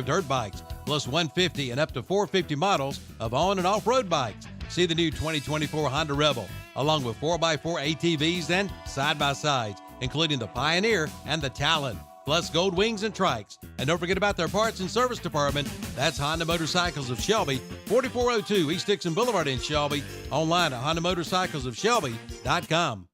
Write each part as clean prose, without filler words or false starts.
dirt bikes, plus 150 and up to 450 models of on- and off-road bikes. See the new 2024 Honda Rebel, along with 4x4 ATVs and side-by-sides, including the Pioneer and the Talon, plus gold wings and trikes. And don't forget about their parts and service department. That's Honda Motorcycles of Shelby, 4402 East Dixon Boulevard in Shelby, online at HondaMotorcyclesofShelby.com.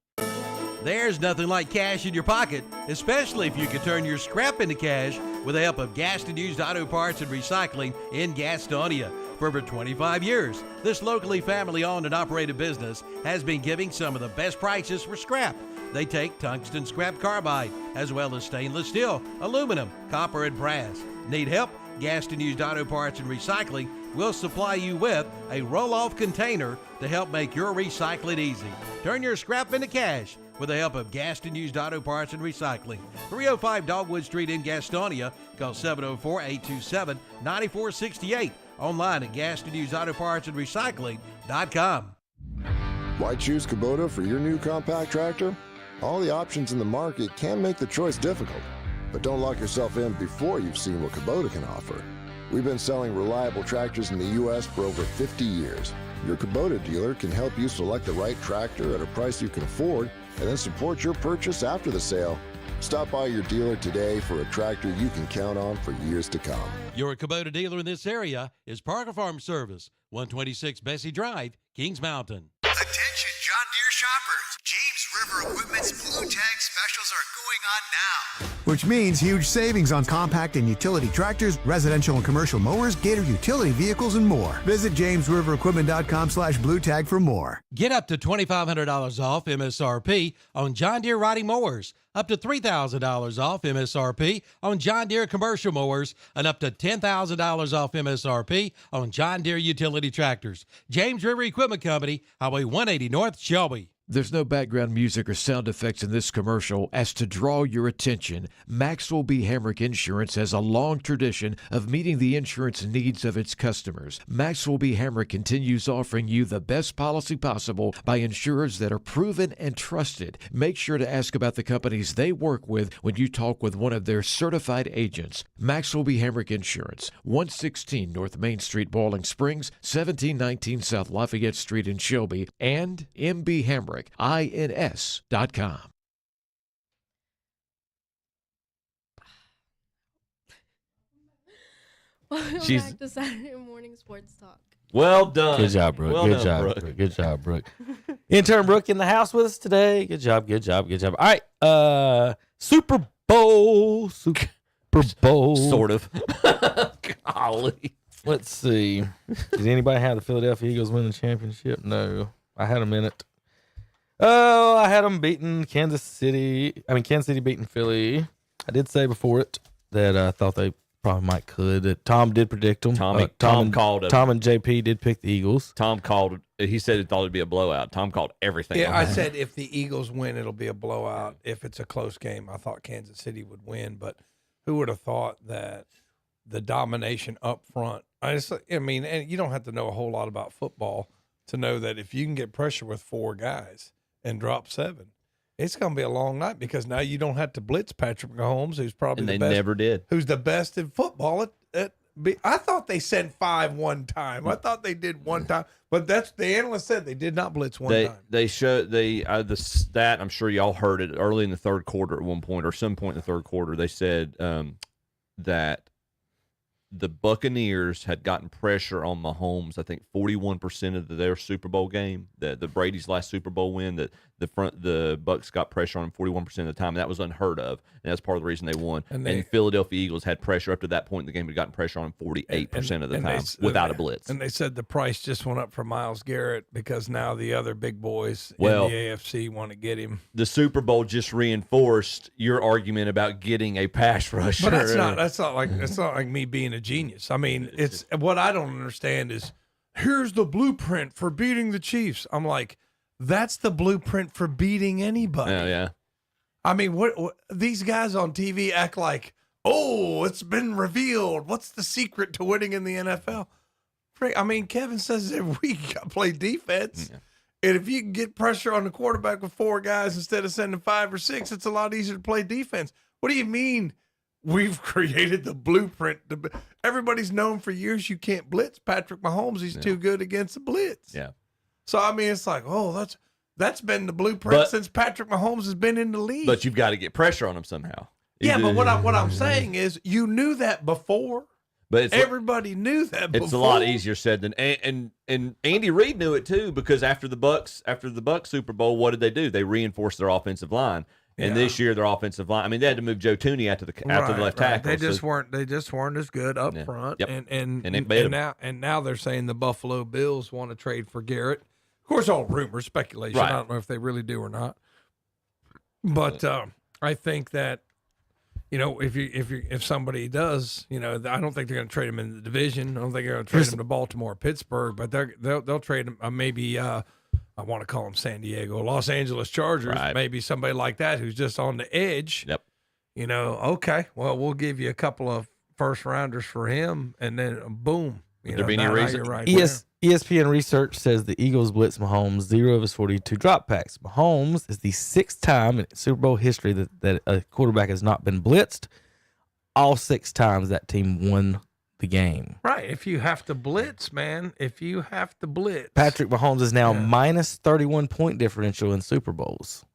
There's nothing like cash in your pocket, especially if you can turn your scrap into cash with the help of Gas and Used Auto Parts and Recycling in Gastonia. For over 25 years, this locally family-owned and operated business has been giving some of the best prices for scrap. They take tungsten scrap carbide, as well as stainless steel, aluminum, copper, and brass. Need help? Gas and Used Auto Parts and Recycling will supply you with a roll-off container to help make your recycling easy. Turn your scrap into cash with the help of Gas and Used Auto Parts and Recycling. 305 Dogwood Street in Gastonia. Call 704-827-9468. Online at GasandUsedAutoPartsAndRecycling.com. Why choose Kubota for your new compact tractor? All the options in the market can make the choice difficult, but don't lock yourself in before you've seen what Kubota can offer. We've been selling reliable tractors in the U.S. for over 50 years. Your Kubota dealer can help you select the right tractor at a price you can afford and then support your purchase after the sale. Stop by your dealer today for a tractor you can count on for years to come. Your Kubota dealer in this area is Parker Farm Service, 126 Bessie Drive, Kings Mountain. Attention John Deere shoppers. James River Equipment's Blue Tag specials are going on now. Which means huge savings on compact and utility tractors, residential and commercial mowers, Gator utility vehicles, and more. Visit JamesRiverEquipment.com/BlueTag for more. Get up to $2,500 off MSRP on John Deere riding mowers, up to $3,000 off MSRP on John Deere commercial mowers, and up to $10,000 off MSRP on John Deere utility tractors. James River Equipment Company, Highway 180 North, Shelby. There's no background music or sound effects in this commercial as to draw your attention. Maxwell B. Hamrick Insurance has a long tradition of meeting the insurance needs of its customers. Maxwell B. Hamrick continues offering you the best policy possible by insurers that are proven and trusted. Make sure to ask about the companies they work with when you talk with one of their certified agents. Maxwell B. Hamrick Insurance, 116 North Main Street, Boiling Springs, 1719 South Lafayette Street in Shelby, and mbhamrickins.com. Welcome back to Saturday Morning Sports Talk. Well done. Good job, Brooke. Well Good done, job, Brooke. Brooke. Good job, Brooke. Intern Brooke in the house with us today. Good job, good job, good job. All right, Super Bowl. Sort of. Golly. Let's see. Does anybody have the Philadelphia Eagles win the championship? No. I had them in it. Oh, I had them beating Kansas City beating Philly. I did say before it that I thought they probably might could. Tom did predict them. Tom called it. Tom and JP did pick the Eagles. Tom called it. He said he thought it'd be a blowout. Tom called everything. Yeah, on I that. said if the Eagles win, it'll be a blowout. If it's a close game, I thought Kansas City would win. But who would have thought that the domination up front? And you don't have to know a whole lot about football to know that if you can get pressure with four guys and drop seven, it's going to be a long night because now you don't have to blitz Patrick Mahomes, who's probably the best. Never did. Who's the best in football. I thought they sent 5 one time. I thought they did one time, but that's the analyst said they did not blitz one time. They showed the stat. I'm sure y'all heard it early in the third quarter at one point or some point in the third quarter. They said that the Buccaneers had gotten pressure on Mahomes. I think 41% of their Super Bowl game, the Brady's last Super Bowl win, that the Bucs got pressure on him 41% of the time. That was unheard of, and that's part of the reason they won. And Philadelphia Eagles had pressure up to that point in the game, had gotten pressure on him 48% of the time without a blitz. And they said the price just went up for Myles Garrett because now the other big boys in the AFC want to get him. The Super Bowl just reinforced your argument about getting a pass rusher. But that's not like me being a genius. I mean, it's what I don't understand is here's the blueprint for beating the Chiefs. I'm like, that's the blueprint for beating anybody. Yeah. I mean, what these guys on TV act like, oh, it's been revealed. What's the secret to winning in the NFL? I mean, Kevin says every week you got to play defense. Yeah. And if you can get pressure on the quarterback with four guys instead of sending 5 or 6, it's a lot easier to play defense. What do you mean we've created the blueprint. Everybody's known for years you can't blitz Patrick Mahomes. He's too good against the blitz. Yeah. So, I mean, it's like, that's been the blueprint since Patrick Mahomes has been in the league. But you've got to get pressure on him somehow. Yeah, but what I'm saying is you knew that before. But everybody knew that before. It's a lot easier said than and Andy Reid knew it too, because after the Bucks Super Bowl, what did they do? They reinforced their offensive line. And this year their offensive line, I mean, they had to move Joe Tooney out to the left tackle. They just weren't as good up front. Yep. And now they're saying the Buffalo Bills want to trade for Garrett. Of course, all rumors, speculation. Right. I don't know if they really do or not. But I think that, if somebody does, I don't think they're going to trade him in the division. I don't think they're going to trade him to Baltimore or Pittsburgh, but they'll trade him maybe I want to call him San Diego, Los Angeles Chargers, maybe somebody like that who's just on the edge. Yep. Okay, well, we'll give you a couple of first rounders for him, and then boom. Would there be any reason? Right ESPN research says the Eagles blitz Mahomes 0 of his 42 dropbacks. Mahomes is the 6th time in Super Bowl history that a quarterback has not been blitzed. All 6 times that team won the game. Right. If you have to blitz, man, Patrick Mahomes is now minus 31 point differential in Super Bowls.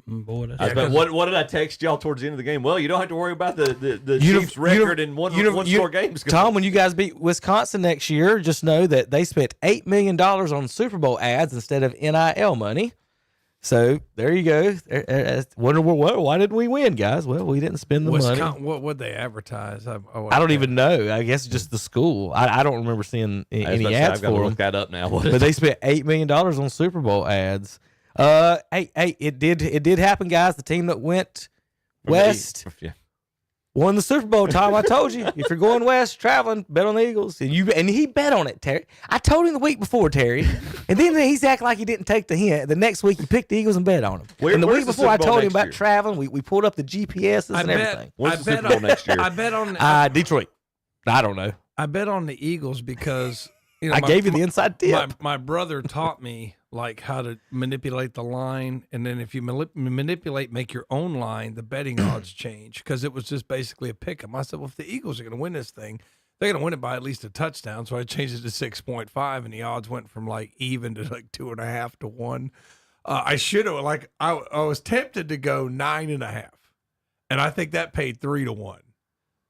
Boy, what did I text y'all towards the end of the game? Well, you don't have to worry about the Chiefs' record in one-score games. Tom, when you guys beat Wisconsin next year, just know that they spent $8 million on Super Bowl ads instead of NIL money. So there you go. Wonder why didn't we win, guys? Well, we didn't spend the money. What would they advertise? I don't even know. I guess just the school. I don't remember seeing any ads I've got to for look them. that up now. But they spent $8 million on Super Bowl ads. Hey, it did happen, guys. The team that went west won the Super Bowl. Tom, I told you, if you're going west traveling, bet on the Eagles. And he bet on it, Terry. I told him the week before, Terry, and then he's acting like he didn't take the hint. The next week he picked the Eagles and bet on them. And the week before I told him about traveling, we pulled up the GPSs and everything. What's the Super Bowl next year? I bet on Detroit. I don't know. I bet on the Eagles because I gave you the inside tip. My brother taught me like how to manipulate the line, and then if you make your own line, the betting odds change, because it was just basically a pick 'em. I said, well, if the Eagles are going to win this thing, they're going to win it by at least a touchdown. So I changed it to 6.5, and the odds went from like even to like 2.5 to 1. I should have I was tempted to go 9.5, and I think that paid 3 to 1,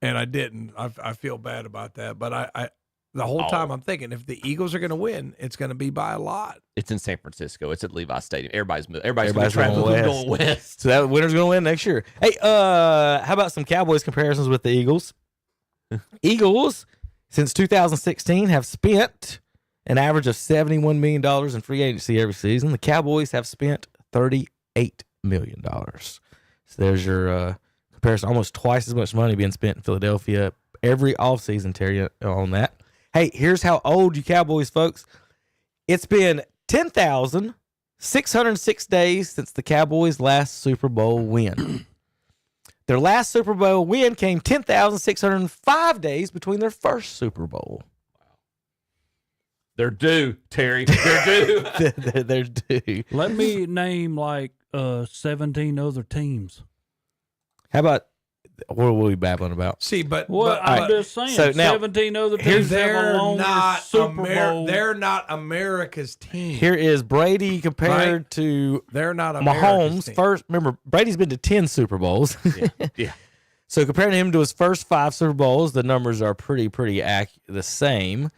and I didn't. I feel bad about that, but I the whole time I'm thinking, if the Eagles are going to win, it's going to be by a lot. It's in San Francisco. It's at Levi Stadium. Everybody's going west. So that winner's going to win next year. Hey, how about some Cowboys comparisons with the Eagles? Eagles, since 2016, have spent an average of $71 million in free agency every season. The Cowboys have spent $38 million. So there's your comparison. Almost twice as much money being spent in Philadelphia every offseason, Terry, on that. Hey, here's how old you Cowboys folks. It's been 10,606 days since the Cowboys' last Super Bowl win. Their last Super Bowl win came 10,605 days between their first Super Bowl. Wow. They're due, Terry. They're due. They're due. Let me name like 17 other teams. How about, what are we babbling about? See, I'm just saying, so now, 17 other teams have a longer Super Bowl. They're not America's team. Here is Brady compared to they're not Mahomes. Team. First, remember, Brady's been to 10 Super Bowls. Yeah. So comparing him to his first 5 Super Bowls, the numbers are pretty the same.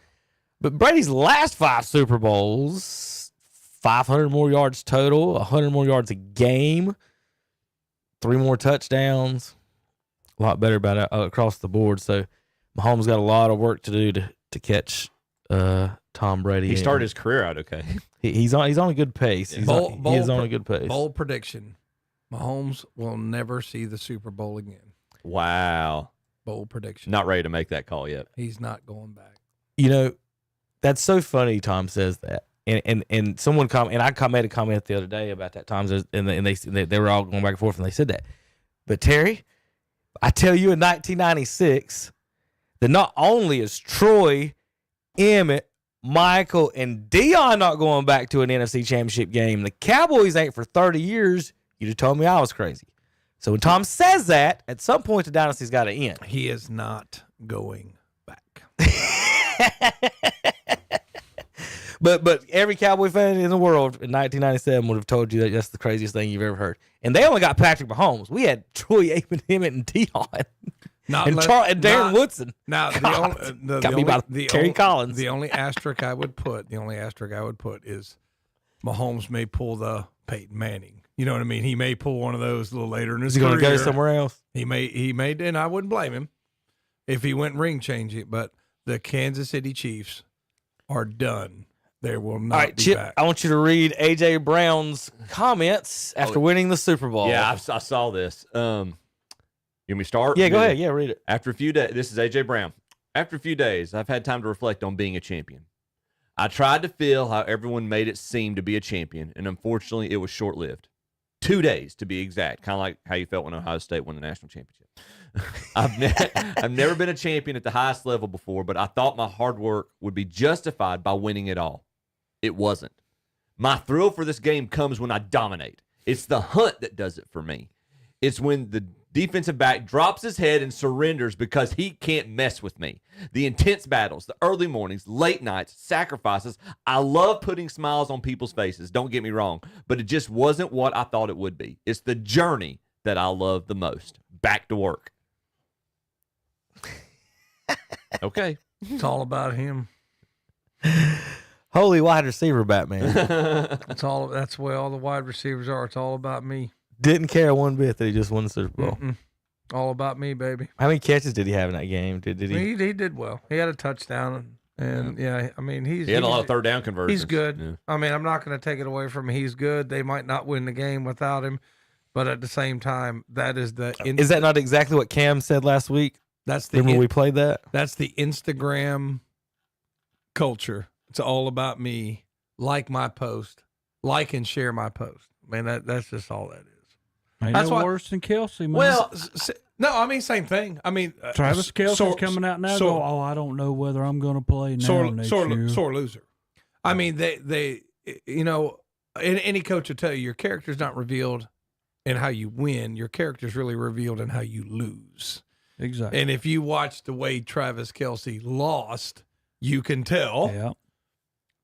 But Brady's last 5 Super Bowls, 500 more yards total, 100 more yards a game, 3 more touchdowns. A lot better about across the board. So Mahomes got a lot of work to do to catch Tom Brady. He started his career out okay. He's on a good pace. He is on a good pace. Bold prediction: Mahomes will never see the Super Bowl again. Wow. Bold prediction. Not ready to make that call yet. He's not going back. You know, that's so funny. Tom says that, and someone made a comment the other day about that. Tom says, and they were all going back and forth, and they said that. But Terry, I tell you, in 1996, that not only is Troy, Emmett, Michael, and Dion not going back to an NFC Championship game, the Cowboys ain't for 30 years. You'd have told me I was crazy. So when Tom says that, at some point the dynasty's got to end. He is not going back. But every Cowboy fan in the world in 1997 would have told you that that's the craziest thing you've ever heard. And they only got Patrick Mahomes. We had Troy Aikman, Emmett, and Dion. And Darren Woodson. Now, Terry Collins. The only asterisk I would put is Mahomes may pull the Peyton Manning. You know what I mean? He may pull one of those a little later in his career. He's going to go somewhere else. He may, and I wouldn't blame him if he went ring changing. But the Kansas City Chiefs are done. They will not All right, be Chip, back. I want you to read A.J. Brown's comments after winning the Super Bowl. Yeah, I saw this. You want me to start? Yeah, go ahead. Yeah, read it. After a few days, this is A.J. Brown. After a few days, I've had time to reflect on being a champion. I tried to feel how everyone made it seem to be a champion, and unfortunately, it was short-lived. 2 days, to be exact, kind of like how you felt when Ohio State won the national championship. I've never been a champion at the highest level before, but I thought my hard work would be justified by winning it all. It wasn't. My thrill for this game comes when I dominate. It's the hunt that does it for me. It's when the defensive back drops his head and surrenders because he can't mess with me. The intense battles, the early mornings, late nights, sacrifices. I love putting smiles on people's faces, don't get me wrong, but it just wasn't what I thought it would be. It's the journey that I love the most. Back to work. Okay. It's all about him. Holy wide receiver, Batman. That's the way all the wide receivers are. It's all about me. Didn't care one bit that he just won the Super Bowl. All about me, baby. How many catches did he have in that game? Did he? He did well. He had a touchdown, and he had a lot of third down conversions. He's good. Yeah. I mean, I'm not going to take it away from him. He's good. They might not win the game without him, but at the same time, that is the. Is that not exactly what Cam said last week? Remember we played that? That's the Instagram culture. It's all about me. Like my post. Like and share my post. Man, that's just all that is. Ain't That's no worse than Kelsey, man. Well, no, I mean, same thing. I mean, Travis Kelsey's coming out now. I don't know whether I'm going to play now next year. Sore loser. I mean, they, any coach will tell you your character's not revealed in how you win. Your character's really revealed in how you lose. Exactly. And if you watch the way Travis Kelsey lost, you can tell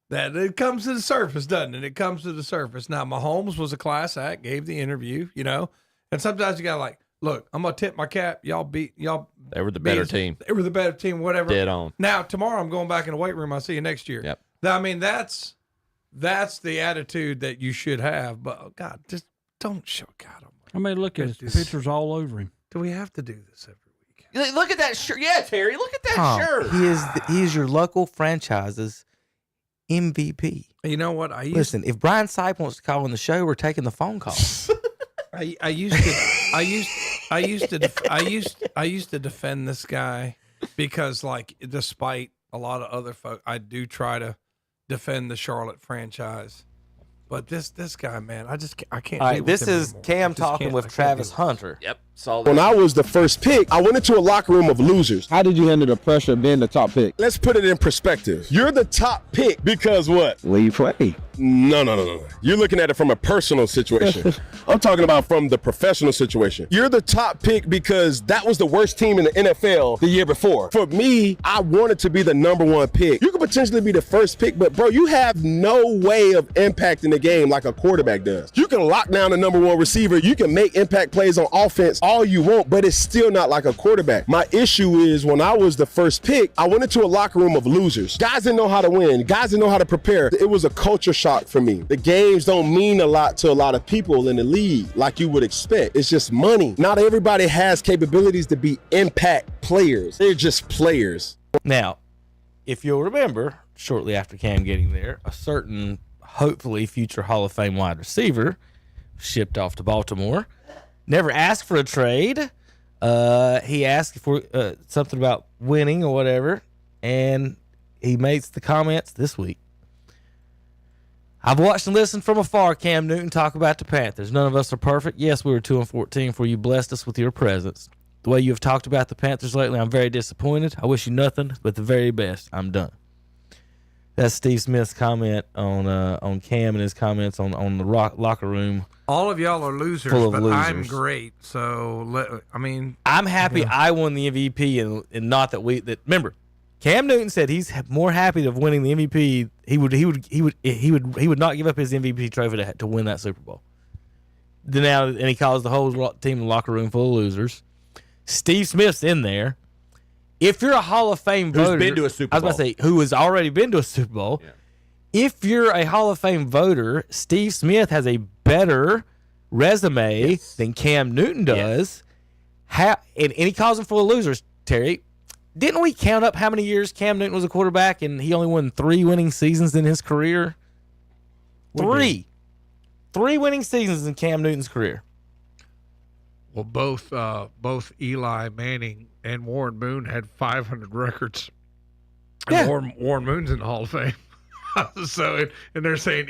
that it comes to the surface, doesn't it? It comes to the surface. Now, Mahomes was a class act, gave the interview, and sometimes you got to look, I'm going to tip my cap. Y'all. They were the better team. They were the better team, whatever. Dead on. Now, tomorrow I'm going back in the weight room. I'll see you next year. Yep. I mean, that's the attitude that you should have. But, God, just don't show God. I mean, look at his pictures all over him. Do we have to do this every week? Look at that shirt. Yeah, Terry, look at that shirt. He is your local franchise's MVP. You know what? Listen, if Brian Sipe wants to call on the show, we're taking the phone call. I used to defend this guy because, despite a lot of other folk, I do try to defend the Charlotte franchise. But this guy, man, I can't. All right, this is Cam talking with Travis Hunter. Yep, saw that. When I was the first pick, I went into a locker room of losers. How did you handle the pressure of being the top pick? Let's put it in perspective. You're the top pick because what? Leave play. No. You're looking at it from a personal situation. I'm talking about from the professional situation. You're the top pick because that was the worst team in the NFL the year before. For me, I wanted to be the number one pick. You could potentially be the first pick, but bro, you have no way of impacting the game like a quarterback does. You can lock down the number one receiver. You can make impact plays on offense all you want, but it's still not like a quarterback. My issue is when I was the first pick, I went into a locker room of losers. Guys didn't know how to win. Guys didn't know how to prepare. It was a culture shock for me. The games don't mean a lot to a lot of people in the league like you would expect. It's just money. Not everybody has capabilities to be impact players. They're just players. Now, if you'll remember, shortly after Cam getting there, a certain, hopefully, future Hall of Fame wide receiver shipped off to Baltimore. Never asked for a trade. He asked for something about winning or whatever, and he makes the comments this week. I've watched and listened from afar Cam Newton talk about the Panthers. None of us are perfect. Yes, we were 2-14 for you blessed us with your presence. The way you have talked about the Panthers lately, I'm very disappointed. I wish you nothing but the very best. I'm done. That's Steve Smith's comment on Cam and his comments on the locker room. All of y'all are losers, but I'm great. So I'm happy I won the MVP, and not that remember, Cam Newton said he's more happy of winning the MVP. He would not give up his MVP trophy to win that Super Bowl. And he calls the whole team in the locker room full of losers. Steve Smith's in there. If you're a Hall of Fame voter, who's been to a Super Bowl, I was about to say who has already been to a Super Bowl. Yeah. If you're a Hall of Fame voter, Steve Smith has a better resume than Cam Newton does. And he calls them full of losers, Terry. Didn't we count up how many years Cam Newton was a quarterback and he only won 3 winning seasons in his career? 3 winning seasons in Cam Newton's career. Well, both Eli Manning and Warren Moon had 500 records. And Warren Moon's in the Hall of Fame. And they're saying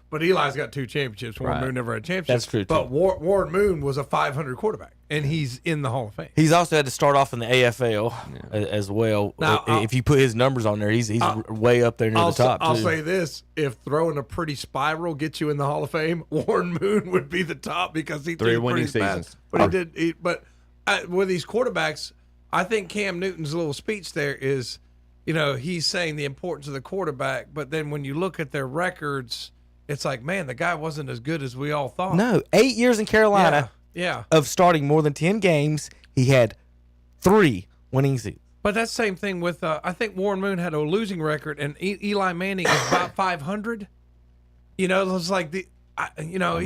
but Eli's got 2 championships. Warren Moon never had championships. That's true, too. But Warren Moon was a 500 quarterback, and he's in the Hall of Fame. He's also had to start off in the AFL as well. Now, if you put his numbers on there, he's way up there near the top. I'll say this: if throwing a pretty spiral gets you in the Hall of Fame, Warren Moon would be the top because he 3 winning seasons. But with these quarterbacks, I think Cam Newton's little speech there is, he's saying the importance of the quarterback, but then when you look at their records, it's like, man, the guy wasn't as good as we all thought. No, 8 years in Carolina of starting more than 10 games, he had 3 winning seasons. But that's the same thing with, I think Warren Moon had a losing record, and Eli Manning is about 500. It's like, he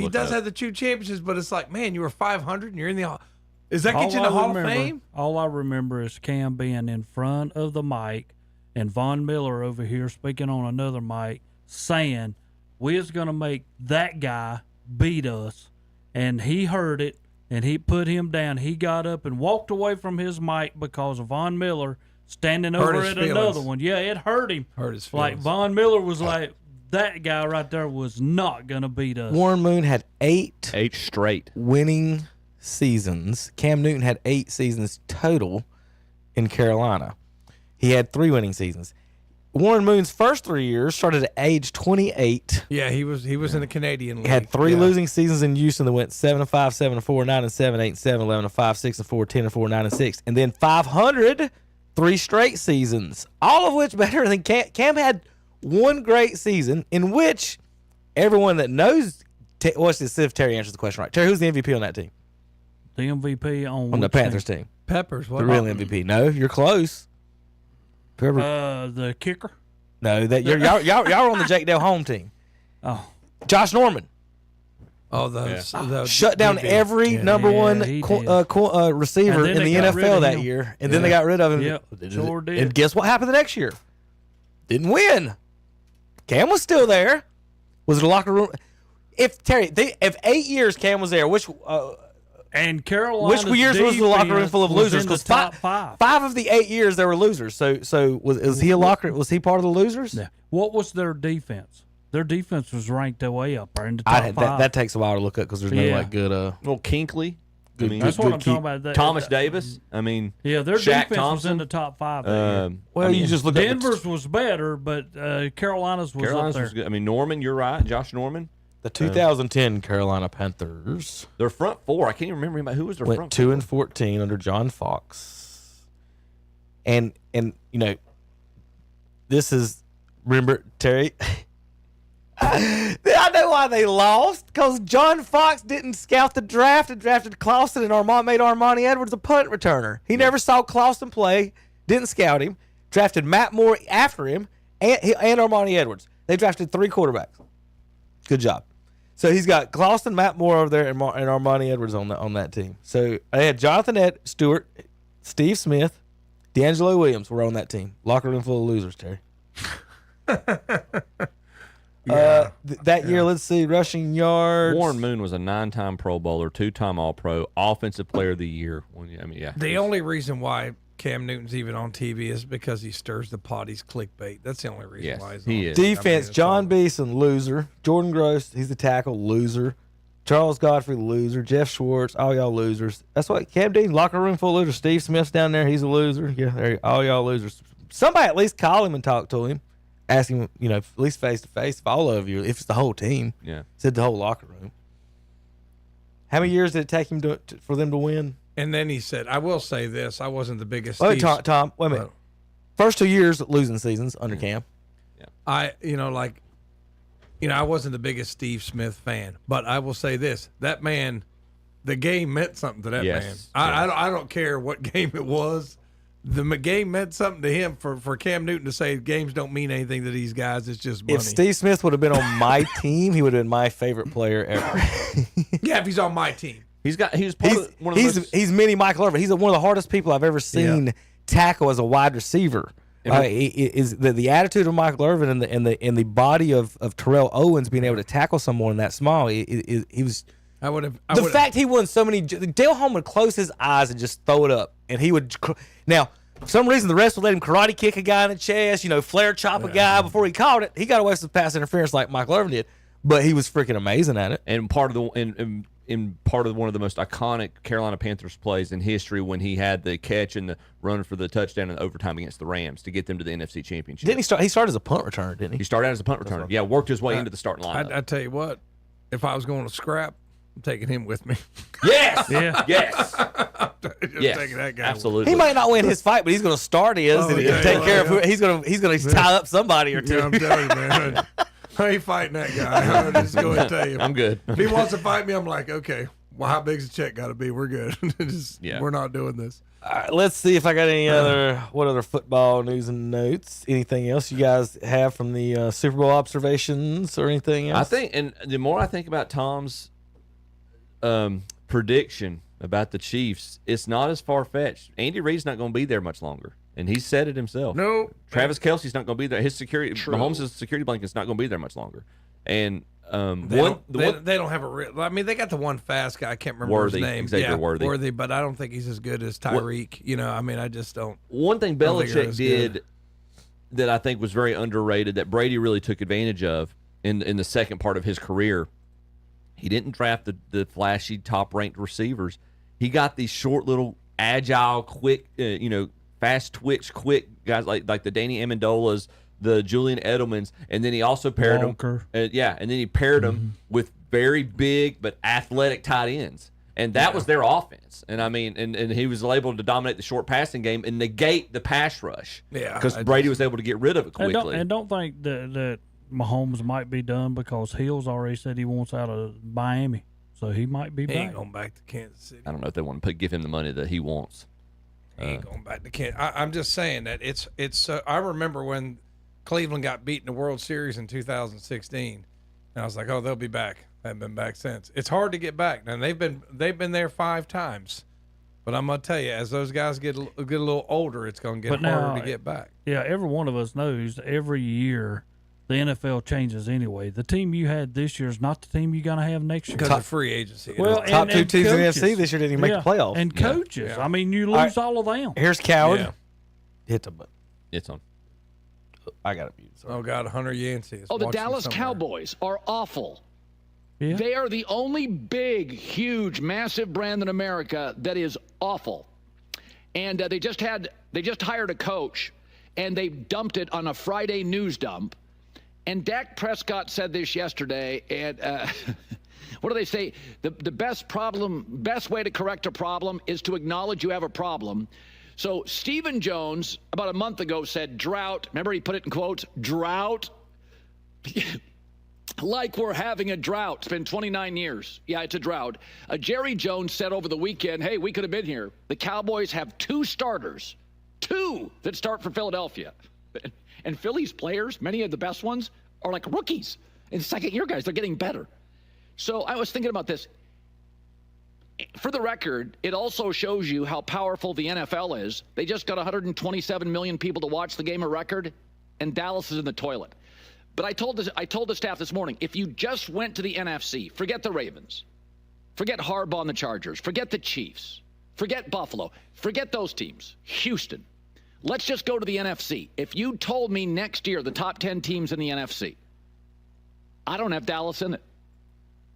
does have the 2 championships, but it's like, man, you were 500 and you're in the Does that get you in the Hall of Fame? All I remember is Cam being in front of the mic and Von Miller over here speaking on another mic saying, we is going to make that guy beat us. And he heard it, and he put him down. He got up and walked away from his mic because of Von Miller standing over at another one. Yeah, it hurt him. Hurt his feelings. Like Von Miller was like, that guy right there was not going to beat us. Warren Moon had 8 straight winning seasons. Cam Newton had 8 seasons total in Carolina. He had 3 winning seasons. Warren Moon's first 3 years started at age 28. Yeah, he was in the Canadian League. He had 3 losing seasons in Houston that went 7-5, 7-4, 9-7, 8-7, 11-5, 6-4, 10-4, 9-6, and then 500 3 straight seasons, all of which better than Cam. Cam had 1 great season in which everyone that knows. Watch this. See if Terry answers the question right. Terry, who's the MVP on that team? The MVP on the Panthers team. Peppers. What the real MVP? No, you're close. The kicker? No, y'all are on the Jake Dale home team. Oh, Josh Norman. Oh, the shut down every number 1 receiver in the NFL that year, and then they got rid of him. Yep, sure did. And guess what happened the next year? Didn't win. Cam was still there. Was it a locker room? If 8 years Cam was there, and Carolina, which years was the locker room full of losers? Because 5 of the 8 years there were losers. So was he Was he part of the losers? Yeah. What was their defense? Their defense was ranked way up there in the top 5. That takes a while to look up because there's no good. Well, Kinkley. That's what I'm talking about. Thomas Davis. I mean, their Shaq defense Thompson was in the top 5. You just look. Denver's was better, but Carolina's was up there. Was good. I mean, Norman, you're right. Josh Norman. The 2010 Carolina Panthers. Their front 4. I can't even remember anybody. Who was their front 4? 2-14 under John Fox. And this is, remember, Terry, I know why they lost, because John Fox didn't scout the draft and drafted Clausen, and made Armani Edwards a punt returner. He never saw Clausen play, didn't scout him, drafted Matt Moore after him, and Armani Edwards. They drafted 3 quarterbacks. Good job. So he's got Clausen, Matt Moore over there, and Armani Edwards on that team. So they had Jonathan Stewart, Steve Smith, D'Angelo Williams were on that team. Locker room full of losers, Terry. That year, let's see, rushing yards. Warren Moon was a 9-time Pro Bowler, 2-time All-Pro, Offensive Player of the Year. The only reason why Cam Newton's even on TV is because he stirs the pot. He's clickbait. That's the only reason why he's on. He is. Defense, John Beeson, loser. Jordan Gross, he's the tackle, loser. Charles Godfrey, loser. Jeff Schwartz, all y'all losers. That's what Cam Dean, locker room full of losers. Steve Smith's down there, he's a loser. Yeah, all y'all losers. Somebody at least call him and talk to him. ask him, at least face to face, if all of you, if it's the whole team. Yeah. Said the whole locker room. How many years did it take him for them to win? And then he said, I will say this. I wasn't the biggest. Wait, Tom, wait a minute. First 2 years losing seasons under Cam. Yeah. I wasn't the biggest Steve Smith fan, but I will say this. That man, the game meant something to that man. I don't care what game it was. The game meant something to him. For Cam Newton to say games don't mean anything to these guys, it's just money. If Steve Smith would have been on my team, he would have been my favorite player ever. Yeah, if he's on my team. He's mini Michael Irvin. He's one of the hardest people I've ever seen tackle as a wide receiver. Is the attitude of Michael Irvin and the body of Terrell Owens being able to tackle someone that small? He was. The fact he won so many. Dale Holm would close his eyes and just throw it up, and he would. Now, for some reason, the rest would let him karate kick a guy in the chest, flare chop a guy before he caught it. He got away with some pass interference like Michael Irvin did, but he was freaking amazing at it. And part of one of the most iconic Carolina Panthers plays in history when he had the catch and the run for the touchdown in overtime against the Rams to get them to the NFC Championship. Didn't he start? He started as a punt returner, didn't he? He started out as a punt returner. Yeah, worked his way into the starting lineup. I tell you what, if I was going to scrap, I'm taking him with me. Yes. Yeah. Yes. Yes. Taking that guy. Absolutely. He might not win his fight, but he's going to start his and take care of. He's going to tie up somebody or two. Yeah, I'm telling you, man. I ain't fighting that guy. I'm just going to tell you. I'm good. If he wants to fight me, I'm like, okay. Well, how big's the check got to be? We're good. We're not doing this. All right, let's see if I got any other football news and notes. Anything else you guys have from the Super Bowl observations or anything else? I think, and the more I think about Tom's prediction about the Chiefs, it's not as far-fetched. Andy Reid's not going to be there much longer, and he said it himself. No. Travis Kelce's not going to be there. His security, Mahomes' security blanket's not going to be there much longer. And they don't have a real. I mean, they got the one fast guy. I can't remember his name. Xavier Worthy, but I don't think he's as good as Tyreek. I mean, I just don't. One thing Belichick did that I think was very underrated that Brady really took advantage of in the second part of his career. He didn't draft the flashy top-ranked receivers. He got these short, little, agile, quick, fast twitch, quick guys like the Danny Amendolas, the Julian Edelmans, and then he also paired them. And then he paired them with very big but athletic tight ends, and that was their offense. And I mean, and he was able to dominate the short passing game and negate the pass rush. Yeah, because Brady was able to get rid of it quickly. And don't think that Mahomes might be done because Hills already said he wants out of Miami, so he might be back. He ain't going back to Kansas City. I don't know if they want to give him the money that he wants. He ain't going back to Kansas. I'm just saying that it's. I remember when Cleveland got beat in the World Series in 2016, and I was like, oh, they'll be back. They haven't been back since. It's hard to get back. Now they've been there 5 times, but I'm gonna tell you, as those guys get a little older, it's gonna get harder to get back. Yeah, every one of us knows every year the NFL changes anyway. The team you had this year is not the team you're going to have next year. Because of free agency. Well, top two teams in the NFC this year didn't even make the playoffs. And coaches. Yeah. I mean, you lose all of them. Here's Coward. Yeah. Hit the button. It's on. I got it muted. Oh, God, Hunter Yancey is the Dallas Cowboys are awful. Yeah. They are the only big, huge, massive brand in America that is awful. And they just hired a coach, and they dumped it on a Friday news dump. And Dak Prescott said this yesterday, and what do they say? The best way to correct a problem is to acknowledge you have a problem. So Stephen Jones, about a month ago, said drought. Remember, he put it in quotes, drought. Like we're having a drought. It's been 29 years. Yeah, it's a drought. Jerry Jones said over the weekend, hey, we could have been here. The Cowboys have 2 starters, 2 that start for Philadelphia. And Philly's players, many of the best ones, are like rookies. And second-year guys, they're getting better. So I was thinking about this. For the record, it also shows you how powerful the NFL is. They just got 127 million people to watch the game of record, and Dallas is in the toilet. But I told the staff this morning, if you just went to the NFC, forget the Ravens, forget Harbaugh and the Chargers, forget the Chiefs, forget Buffalo, forget those teams, Houston. Let's just go to the NFC. If you told me next year the top 10 teams in the NFC, I don't have Dallas in it.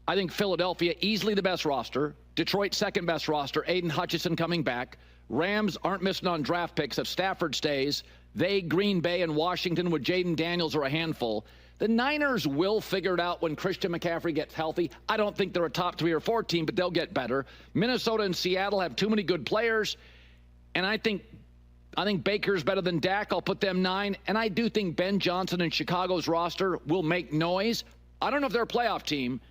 I think Philadelphia, easily the best roster. Detroit, second best roster. Aiden Hutchinson coming back. Rams aren't missing on draft picks if Stafford stays. They, Green Bay, and Washington with Jaden Daniels are a handful. The Niners will figure it out when Christian McCaffrey gets healthy. I don't think they're a top 3 or 4 team, but they'll get better. Minnesota and Seattle have too many good players, and I think Baker's better than Dak. I'll put them 9, and I do think Ben Johnson and Chicago's roster will make noise. I don't know if they're a playoff team.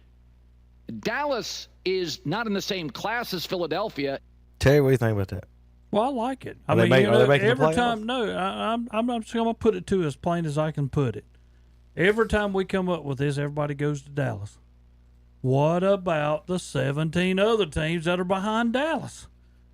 Dallas is not in the same class as Philadelphia. Terry, what do you think about that? Well, I like it. Are they making the every playoffs? time, no, I'm just going to put it to as plain as I can put it. Every time we come up with this, everybody goes to Dallas. What about the 17 other teams that are behind Dallas?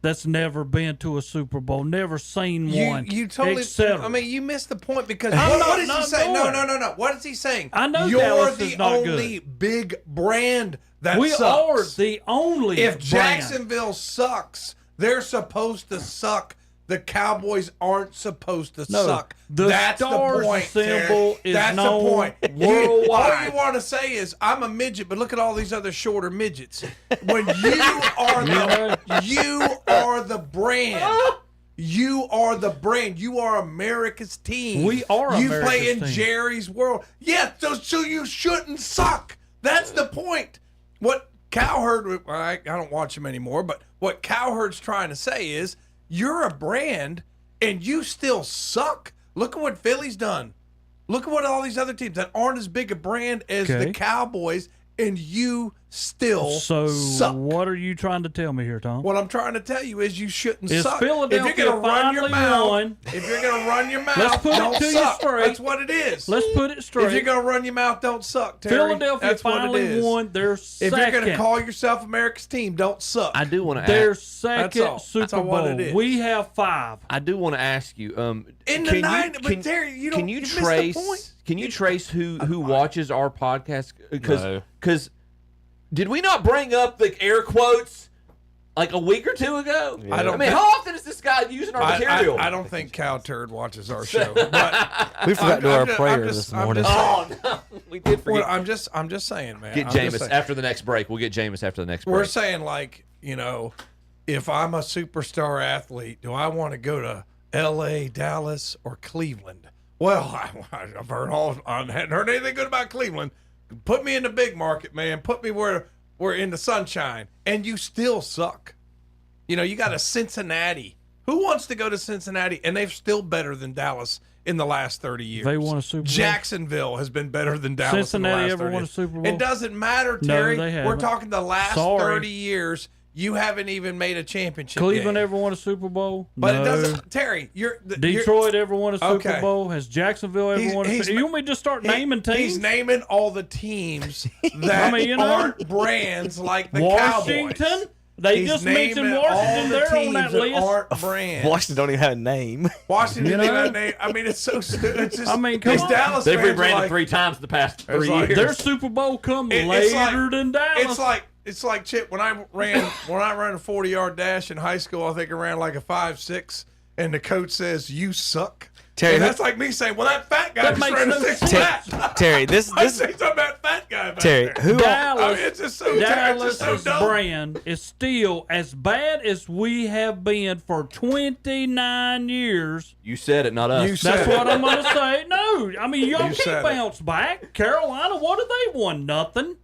That's never been to a Super Bowl, never seen one. You totally. etc. I mean, you missed the point because I'm what is not he saying? going. No. What is he saying? I know you're Dallas the is not only big brand that we sucks. are the only. If brand. Jacksonville sucks, they're supposed to suck. The Cowboys aren't supposed to suck. That's star the point. symbol is That's known the point. worldwide. All you want to say is, I'm a midget, but look at all these other shorter midgets. When you are the brand. You are the brand. You are America's team. We are You America's play in team. Jerry's world. Yeah, so you shouldn't suck. That's the point. What Cowherd, I don't watch him anymore, but what Cowherd's trying to say is, you're a brand and you still suck. Look at what Philly's done. Look at what all these other teams that aren't as big a brand as the Cowboys, and you still suck. What are you trying to tell me here, Tom? What I'm trying to tell you is you shouldn't Is suck. Philadelphia If you're gonna run your finally mouth, won? if you're gonna run your mouth, Let's put don't it to you suck. straight. That's what it is. Let's put it straight. If you're gonna run your mouth, don't suck, Terry. Philadelphia That's what it finally is. won their second. If you're gonna call yourself America's team, don't suck. I do want to their ask. second Super what Bowl. it is. We have 5. I do want to ask you. In the 90s, but Terry, you don't. Can you missed trace? the point. Can you trace who watches our podcast? Because did we not bring up the air quotes like a week or 2 ago? Yeah. I mean, how often is this guy using our material? I don't think Cow Turd watches our show. But We forgot to do our prayer this morning. Oh no, we did forget. I'm just saying, man. Get I'm just Jameis saying. after the next break. We'll get Jameis after the next break. We're saying, like, if I'm a superstar athlete, do I want to go to L.A., Dallas, or Cleveland? Well, I've heard I hadn't heard anything good about Cleveland. Put me in the big market, man. Put me where we're in the sunshine, and you still suck. You got a Cincinnati. Who wants to go to Cincinnati? And they're still better than Dallas in the last 30 years. They won a Super Bowl. Jacksonville has been better than Dallas Cincinnati in the last ever 30 won a years. Super Bowl? It doesn't matter, No, Terry. they We're haven't. talking the last Sorry. 30 years. You haven't even made a championship Cleveland game. ever won a Super Bowl? But no. it doesn't, Terry. Detroit ever won a Super Okay. Bowl? Has Jacksonville ever won a Super Bowl? You want me to just start naming teams? He's naming all the teams that aren't brands like the Washington? Cowboys. They He's just mentioned naming all Washington. the They're on teams that that list. aren't brands. Washington don't even have a name. Washington You didn't know? have a name. I mean, it's so stupid. It's just, I mean, come these on. Dallas They've fans are rebranded like, 3 times the past 3 It's like- years. Their Super Bowl come it's later like- than Dallas. It's like Chip, when I ran a 40-yard dash in high school, I think I ran like a 5.6, and the coach says, "You suck." Terry, and that's like me saying, "Well, that fat guy That just makes ran a no 6 sense. flat." Terry, this I say something about fat guy back Terry, there. who Dallas, I mean, it's just so Dallas' so dumb. brand is still as bad as we have been for 29 years. You said it, not us. You said That's it. what I'm going to say. No, I mean, y'all You can't said it. bounce back. Carolina, what have they won? Nothing.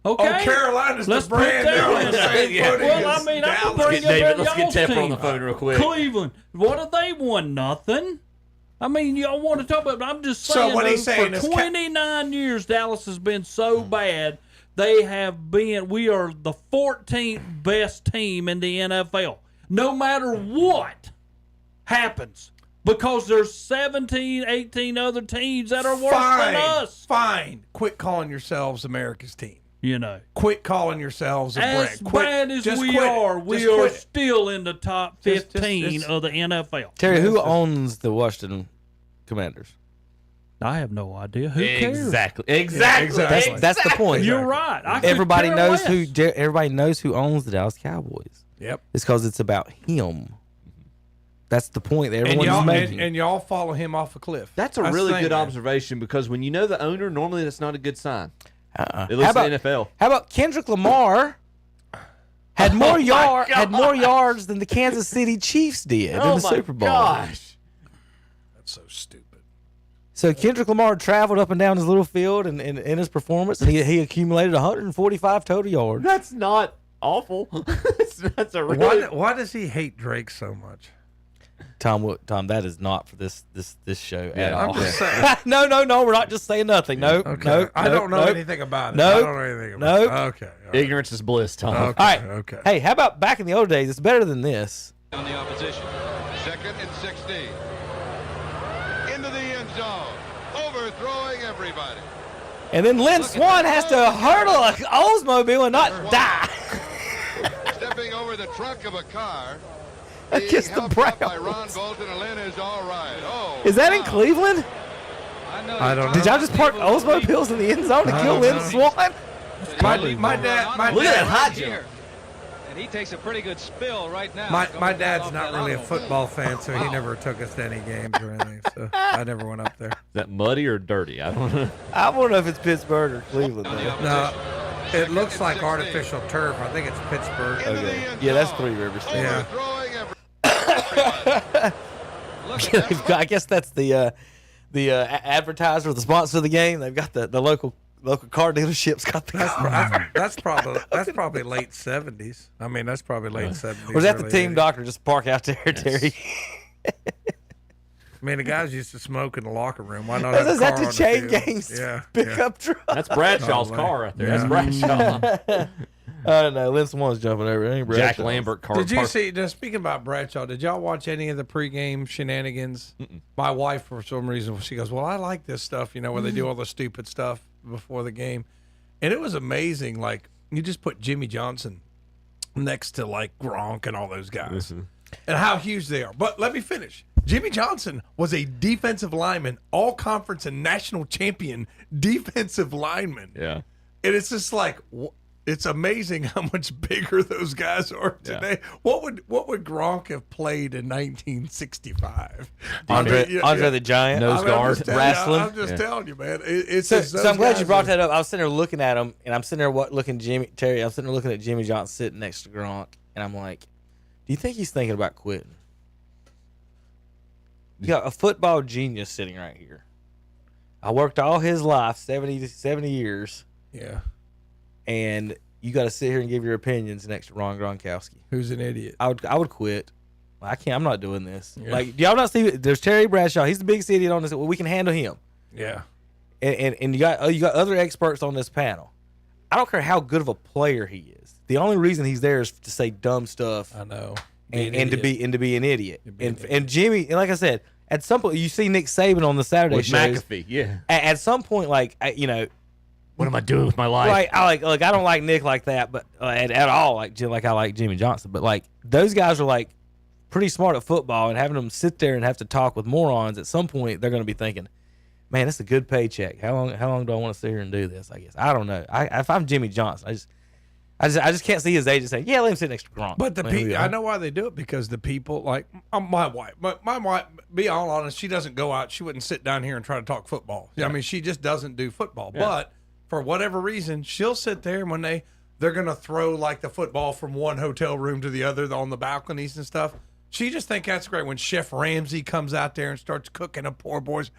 Okay. Oh, Carolina's Let's the brand. put that They're on in the there. same Yeah. footing Well, I as mean, I can Dallas. bring Get David, up let's get y'all's Tepper team. on the phone real quick. Cleveland, what have they won? Nothing. I mean, y'all want to talk about, but I'm just So saying, what though, he's saying for is 29 years, Dallas has been so bad. We are the 14th best team in the NFL. No matter what happens, because there's 17, 18 other teams that are worse than us. Fine. Quit calling yourselves America's team. Quit calling yourselves a As brand. Quit, bad as just we quit it. are, we Just are quit it. still in the top Just- 15 just- of the NFL. Terry, who owns the Washington Commanders? I have no idea. Who cares? Exactly. That's the point. You're right. I could Everybody care knows less. Everybody knows who owns the Dallas Cowboys. Yep. It's because it's about him. That's the point that And everyone's y'all, making. and y'all follow him off a cliff. That's a the really thing, good man. observation because when you know the owner, normally that's not a good sign. At How least about, in the NFL. How about Kendrick Lamar had more had more yards than the Kansas City Chiefs did in the Super Bowl? Gosh. That's so So Kendrick Lamar traveled up and down his little field and in his performance, and he accumulated 145 total yards. That's not awful. That's a really... Why does he hate Drake so much? Tom, that is not for this show at all. I'm just saying. No, we're not just saying nothing. No, Okay. no. I don't know anything about it. I don't know anything about it. Okay. All right. Ignorance is bliss, Tom. Okay. All right. Okay. Hey, how about back in the old days? It's better than this. On the opposition. 2nd and 16. Into the end zone. Overthrowing everybody. And then Lynn Swan has to hurdle an Oldsmobile and not die. Stepping over the trunk of a car. Against the Browns. By Ron Bolton, and Lynn is all right. Oh, is that in Cleveland? I don't know. Did y'all just park Oldsmobiles in the end zone to kill Lynn Swan? My dad. Look at that hot jump. And he takes a pretty good spill right now. My dad's not really a football fan, so he never took us to any games or anything. So I never went up there. Is that muddy or dirty? I don't know. I don't know if it's Pittsburgh or Cleveland. No, it looks like artificial turf. I think it's Pittsburgh. Okay. Yeah, that's Three Rivers. Yeah. I guess that's the advertiser, the sponsor of the game. They've got the local car dealerships got the. That's probably late 70s. I mean, that's probably late 70s. Or is that the early team 80s. doctor just park out there, Terry? I mean, the guys used to smoke in the locker room. Why not? Is that have a car the on chain field? gangs Yeah. pickup truck? That's Bradshaw's car right there. That's Bradshaw. I don't know. Lynn Swan's jumping over. It ain't Jack Bradshaw. Lambert car. Did you see? Just speaking about Bradshaw, did y'all watch any of the pregame shenanigans? My wife, for some reason, she goes, "Well, I like this stuff, where they do all the stupid stuff before the game," and it was amazing. Like you just put Jimmy Johnson next to like Gronk and all those guys, and how huge they are. But let me finish. Jimmy Johnson was a defensive lineman, all conference and national champion defensive lineman. Yeah, and it's just like. It's amazing how much bigger those guys are today. Yeah. What would Gronk have played in 1965? Andre the Giant, nose guard, wrestling. I'm just telling you, man. So I'm glad you brought that up. I was sitting there looking at him, and I'm sitting there looking Terry. I'm sitting there looking at Jimmy Johnson sitting next to Gronk, and I'm like, do you think he's thinking about quitting? You got a football genius sitting right here. I worked all his life, 70 years. Yeah. And you got to sit here and give your opinions next to Ron Gronkowski. Who's an idiot? I would quit. I can't. I'm not doing this. Yeah. Like, do y'all not see? There's Terry Bradshaw. He's the biggest idiot on this. Well, we can handle him. Yeah. And you got other experts on this panel. I don't care how good of a player he is. The only reason he's there is to say dumb stuff. I know. And to be an idiot. And Jimmy, and like I said, at some point you see Nick Saban on the Saturday with shows. McAfee. Yeah. At some point, like what am I doing with my life? Right, I don't like Nick like that, but at all, like I like Jimmy Johnson. But like those guys are like pretty smart at football, and having them sit there and have to talk with morons at some point, they're going to be thinking, "Man, that's a good paycheck. How long do I want to sit here and do this?" I guess I don't know. If I'm Jimmy Johnson, I just can't see his agent saying, "Yeah, let him sit next to Gronk." But I know why they do it, because the people like my wife. My wife, be all honest, she doesn't go out. She wouldn't sit down here and try to talk football. Yeah. I mean, she just doesn't do football. Yeah. But for whatever reason, she'll sit there, and when they're going to throw like the football from one hotel room to the other on the balconies and stuff, she just think that's great. When Chef Ramsay comes out there and starts cooking up poor boys,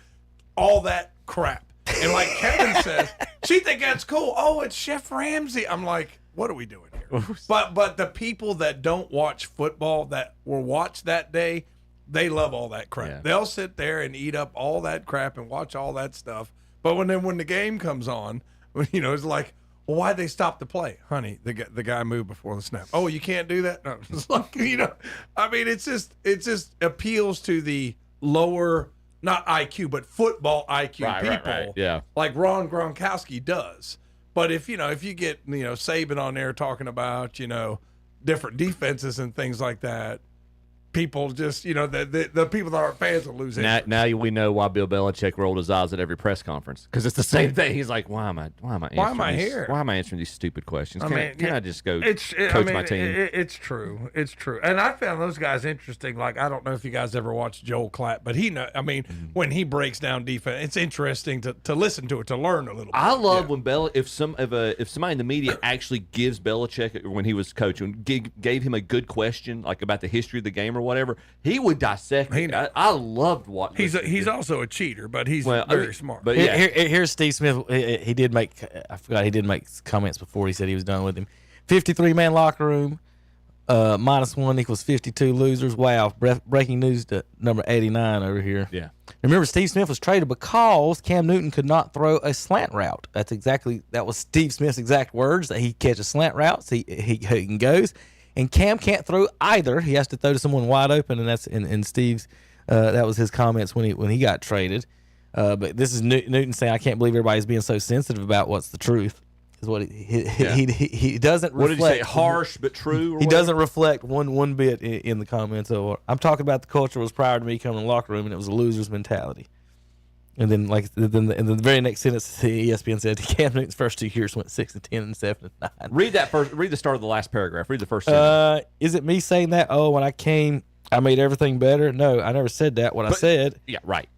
all that crap. And like Kevin says, she think that's cool. Oh, it's Chef Ramsay. I'm like, what are we doing here? But the people that don't watch football, that will watch that day, they love all that crap. Yeah. They'll sit there and eat up all that crap and watch all that stuff. But when the game comes on, it's like, well, why'd they stop the play? Honey, the guy moved before the snap. Oh, you can't do that? No. It's like, I mean, it just appeals to the lower, not IQ, but football IQ people. Right. Yeah. Like Ron Gronkowski does. But if you get, Saban on there talking about, different defenses and things like that, people just, the people that aren't fans will lose interest. Now we know why Bill Belichick rolled his eyes at every press conference, because it's the same thing. He's like, why am I here? Why am I answering these stupid questions? Can I just go coach my team? It's true. It's true. And I found those guys interesting. Like, I don't know if you guys ever watched Joel Klatt, but when he breaks down defense, it's interesting to listen to it, to learn a little bit. I love when if somebody in the media actually gives Belichick, when he was coaching, gave him a good question, like about the history of the game or whatever, he would dissect it. I loved watching. He's also a cheater, but he's very smart. But yeah. Here's Steve Smith. He did make comments before he said he was done with him. 53-man locker room. -1 equals 52 losers. Wow. Breaking news to number 89 over here. Yeah. Remember, Steve Smith was traded because Cam Newton could not throw a slant route. That was Steve Smith's exact words, that he catches slant routes, he goes. And Cam can't throw either. He has to throw to someone wide open, and that's in Steve's. That was his comments when he got traded. But this is Newton saying, "I can't believe everybody's being so sensitive about what's the truth." Is what he doesn't. What reflect, did he say? Harsh but true. He doesn't reflect one bit in the comments. So I'm talking about the culture was prior to me coming in the locker room, and it was a loser's mentality. And then, in the very next sentence, ESPN said Cam Newton's first 2 years went 6-10 and 7-9. Read the start of the last paragraph. Read the first sentence. Is it me saying that? Oh, when I came, I made everything better. No, I never said that. I said, yeah, right,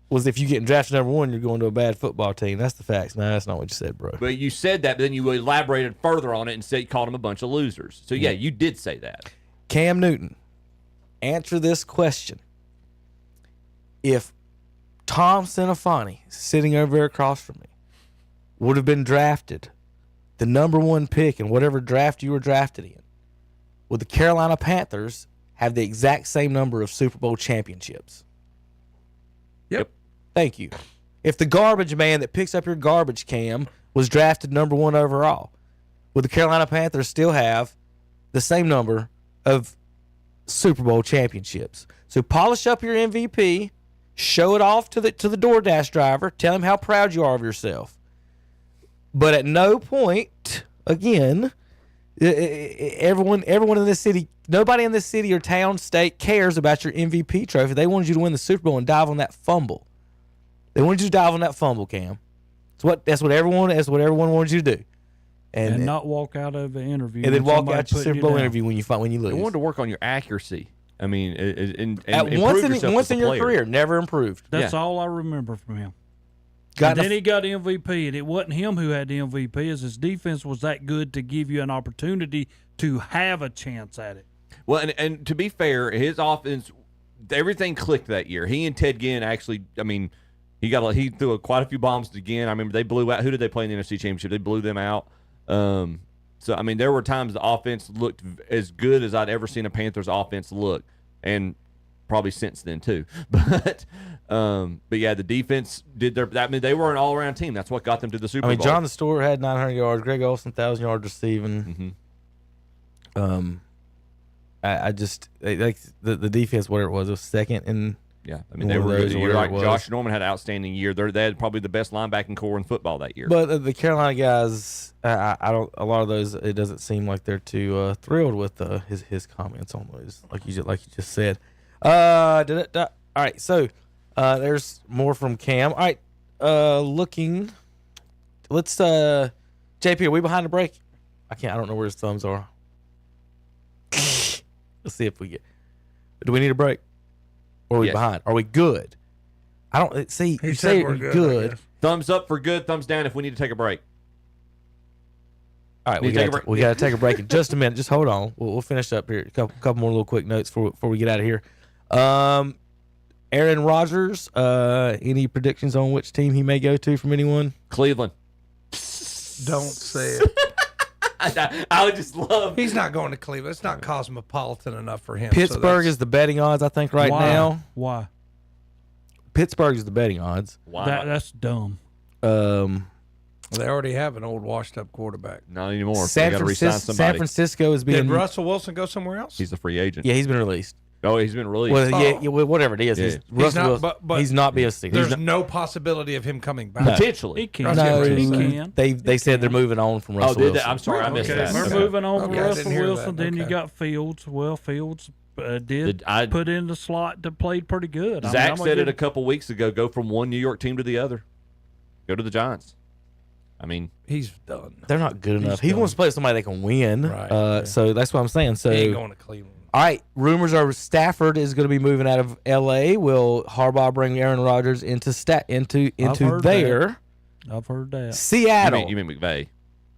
was if you get drafted number 1, you're going to a bad football team. That's the facts. No, that's not what you said, bro. But you said that, but then you elaborated further on it and said you called them a bunch of losers. So yeah, you did say that. Cam Newton, answer this question. If Tom Sinafani, sitting over there across from me, would have been drafted the number 1 pick in whatever draft you were drafted in, would the Carolina Panthers have the exact same number of Super Bowl championships? Yep. Thank you. If the garbage man that picks up your garbage, Cam, was drafted number 1 overall, would the Carolina Panthers still have the same number of Super Bowl championships? So polish up your MVP, show it off to the DoorDash driver, tell him how proud you are of yourself. But at no point, again, everyone in this city, nobody in this city or town, state cares about your MVP trophy. They wanted you to win the Super Bowl and dive on that fumble. They wanted you to dive on that fumble, Cam. That's what everyone wanted you to do. And not walk out of an interview. And then walk out your Super Bowl interview when you lose. They wanted to work on your accuracy. I mean, and once in your career, never improved. That's all I remember from him. And then he got MVP, and it wasn't him who had the MVP, as his defense was that good to give you an opportunity to have a chance at it. Well, and to be fair, his offense, everything clicked that year. He and Ted Ginn actually, I mean, he threw quite a few bombs to Ginn. I remember they blew out. Who did they play in the NFC Championship? They blew them out. So, I mean, there were times the offense looked as good as I'd ever seen a Panthers offense look, and probably since then too. But yeah, the defense did their. I mean, they were an all-around team. That's what got them to the Super Bowl. John the Store had 900 yards. Greg Olsen 1,000 yards receiving. Mm-hmm. I just like the defense. Whatever it was second in. Yeah, I mean, they were good. Like Josh Norman had an outstanding year. They had probably the best linebacking core in football that year. But the Carolina guys, I don't. A lot of those, it doesn't seem like they're too thrilled with his comments on those, like you just said. All right, so there's more from Cam. All right, looking. Let's JP, are we behind the break? I don't know where his thumbs are. Let's see if we get. Do we need a break? Or are we behind? Are we good? I don't see. He you said say we're good. Thumbs up for good. Thumbs down if we need to take a break. All right, we got to take a break in just a minute. Just hold on. We'll finish up here. A couple more little quick notes before we get out of here. Aaron Rodgers. Any predictions on which team he may go to from anyone? Cleveland. Don't say it. I would just love. He's not going to Cleveland. It's not cosmopolitan enough for him. Pittsburgh is the betting odds, I think, now. Why? Pittsburgh is the betting odds. Wow. That's dumb. They already have an old washed-up quarterback. Not anymore. San Francisco is being. Did Russell Wilson go somewhere else? He's a free agent. Yeah, he's been released. Oh, he's been released. Well, yeah, whatever it is. Yeah. He's not being. There's no possibility of him coming back. Potentially, he can. He can. They said they're moving on from Russell Wilson. I'm sorry, I missed that. We're moving on from Russell Wilson. Then you got Fields. Well, Fields did put in the slot that played pretty good. Zach said it a couple weeks ago. Go from one New York team to the other. Go to the Giants. I mean, he's done. They're not good enough. He wants to play with somebody they can win. Right. So that's what I'm saying. So he ain't going to Cleveland. All right, rumors are Stafford is going to be moving out of L.A. Will Harbaugh bring Aaron Rodgers into there? I've heard that. Seattle. You mean McVay?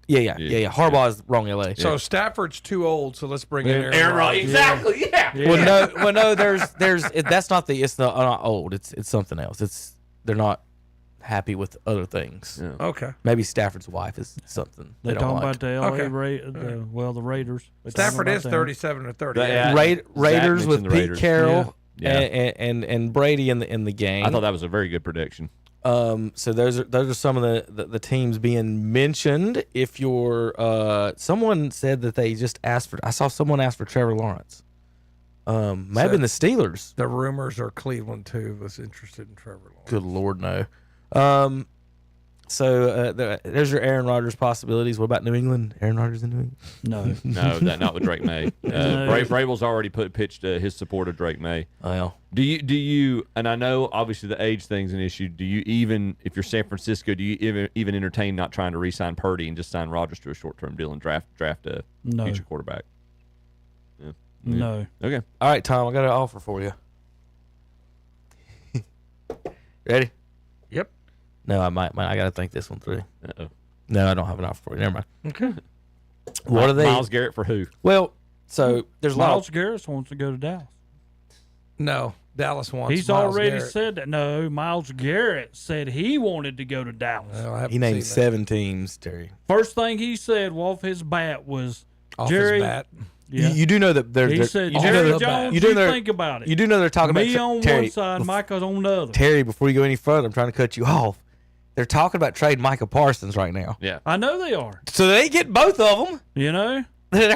Yeah. Harbaugh is wrong. LA. So Stafford's too old. So let's bring in Aaron Rodgers. Exactly. Yeah. Well, no. There's. That's not the. It's not old. It's something else. They're not happy with other things. Yeah. Okay. Maybe Stafford's wife is something. They're don't talking like. about the LA the Raiders. Stafford is 37 or 30. Raiders with Pete Raiders. Carroll Yeah. and Brady in the game. I thought that was a very good prediction. So those are some of the teams being mentioned. If you're someone said that they just asked for. I saw someone ask for Trevor Lawrence. Might have been the Steelers. The rumors are Cleveland too was interested in Trevor Lawrence. Good Lord, no. So there's your Aaron Rodgers possibilities. What about New England? Aaron Rodgers in New England? No. No, that not with Drake May. Vrabel's already pitched his support of Drake May. Well, do you? And I know obviously the age thing's an issue. Do you even, if you're San Francisco, do you even entertain not trying to re-sign Purdy and just sign Rodgers to a short-term deal and draft a future quarterback? Yeah. No. Okay. All right, Tom. I got an offer for you. Ready? Yep. No, I might. I got to think this one through. Uh-oh. No, I don't have an offer for you. Never mind. Okay. What are they? Myles Garrett for who? Well, so there's a lot. Myles Garrett wants to go to Dallas. No, Dallas wants. He's Myles already Garrett. said that. No, Myles Garrett said he wanted to go to Dallas. Well, I haven't He named seen 7 teams, Terry. First thing he said off his bat was, Off Jerry, his bat. Yeah. You do know that they're. He they're- said, you do Jerry know Jones, you do know think about it. You do know they're talking Me about on Terry, one side, Micah's on the other. Terry, before you go any further, I'm trying to cut you off. They're talking about trading Micah Parsons right now. Yeah. I know they are. So they get both of them. You know? But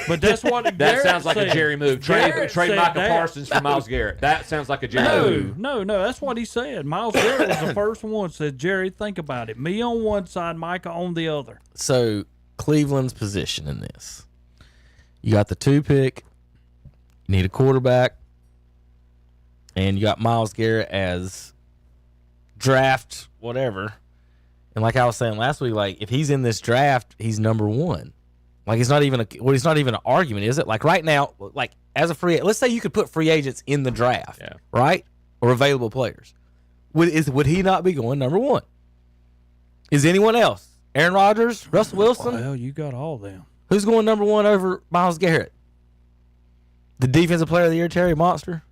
But that's what That Garrett sounds like said. a Jerry move. Garrett Trade said Micah that. Parsons for Myles Garrett. That sounds like a Jerry move. No, that's what he said. Myles Garrett was the first one. Said, Jerry, think about it. Me on one side, Micah on the other. So Cleveland's position in this. You got the 2 pick. You need a quarterback. And you got Myles Garrett as draft whatever. And like I was saying last week, like if he's in this draft, he's number 1. Like it's not even it's not even an argument, is it? Like right now, like as a let's say you could put free agents in the draft, right? Or available players. Would he not be going number 1? Is anyone else? Aaron Rodgers, Russell Wilson? Well, you got all them. Who's going number 1 over Myles Garrett? The defensive player of the year, Terry Monster?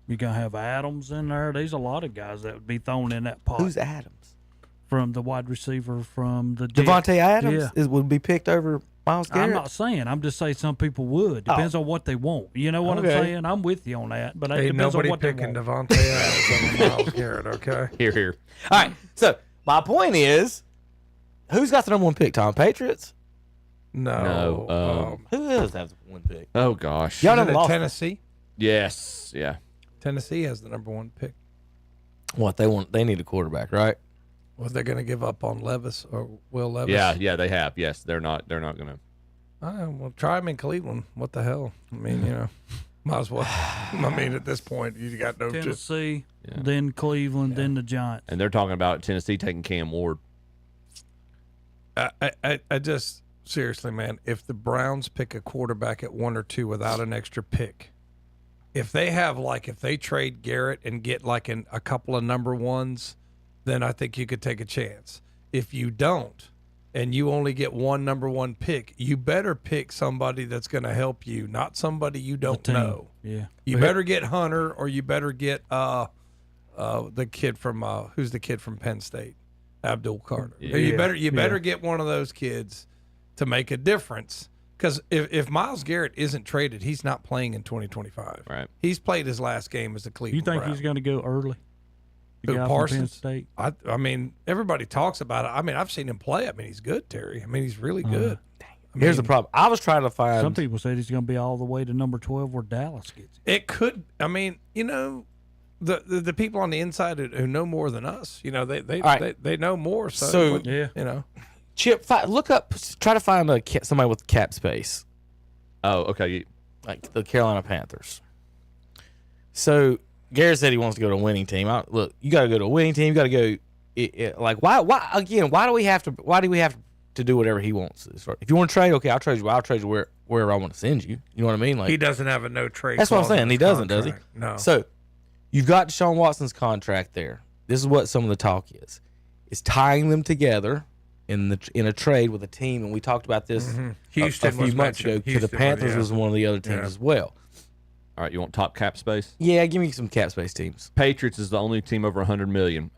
You're going to have Adams in there. There's a lot of guys that would be thrown in that pot. Who's Adams? From the wide receiver from the Devontae Adams Yeah. would be picked over Myles Garrett? I'm not saying. I'm just saying some people would. Depends on what they want. You know what I'm saying? I'm with you on that. But it Ain't depends on nobody what they picking want. Devontae Adams over Myles Garrett, okay? Here. All right. So my point is, who's got the number 1 pick, Tom? Patriots? No. Who else has 1 pick? Oh gosh. Y'all Isn't done it lost. Tennessee? Yes. Yeah. Tennessee has the number 1 pick. What they want? They need a quarterback, right? Was they going to give up on Levis or Will Levis? Yeah, they have. Yes, they're not going to. Well, try him in Cleveland. What the hell? I mean, might as well. I mean, at this point, you got no. Tennessee, then Cleveland, then the Giants. And they're talking about Tennessee taking Cam Ward. I just seriously, man. If the Browns pick a quarterback at 1 or 2 without an extra pick, if they trade Garrett and get like a couple of number 1s, then I think you could take a chance. If you don't, and you only get 1 number 1 pick, you better pick somebody that's going to help you, not somebody you don't know. Yeah. You better get Hunter, or you better get the kid from who's the kid from Penn State, Abdul Carter. Yeah. You better get one of those kids to make a difference. Because if Myles Garrett isn't traded, he's not playing in 2025. Right. He's played his last game as a Cleveland You think Brown. he's going to go early? The Who, guy from Parsons? Penn State? I mean, everybody talks about it. I mean, I've seen him play. I mean, he's good, Terry. I mean, he's really good. Here's the problem. I was trying to find. Some people said he's going to be all the way to number 12 where Dallas gets him. It could. I mean, the people on the inside who know more than us, they know more. So Chip, look up. Try to find somebody with cap space. Oh, okay. Like the Carolina Panthers. So Garrett said he wants to go to a winning team. Look, you got to go to a winning team. You got to go. Like why do we have to do whatever he wants? If you want to trade, okay, I'll trade you. I'll trade you wherever I want to send you. You know what I mean? Like he doesn't have a no trade. that's what I'm clause in saying. He his doesn't, does he? contract. No. So you've got Deshaun Watson's contract there. This is what some of the talk is. It's tying them together in a trade with a team, and we talked about this Houston a few months ago. The Panthers was one of the other teams as well. All right, you want top cap space? Yeah, give me some cap space teams. Patriots is the only team over 100 million.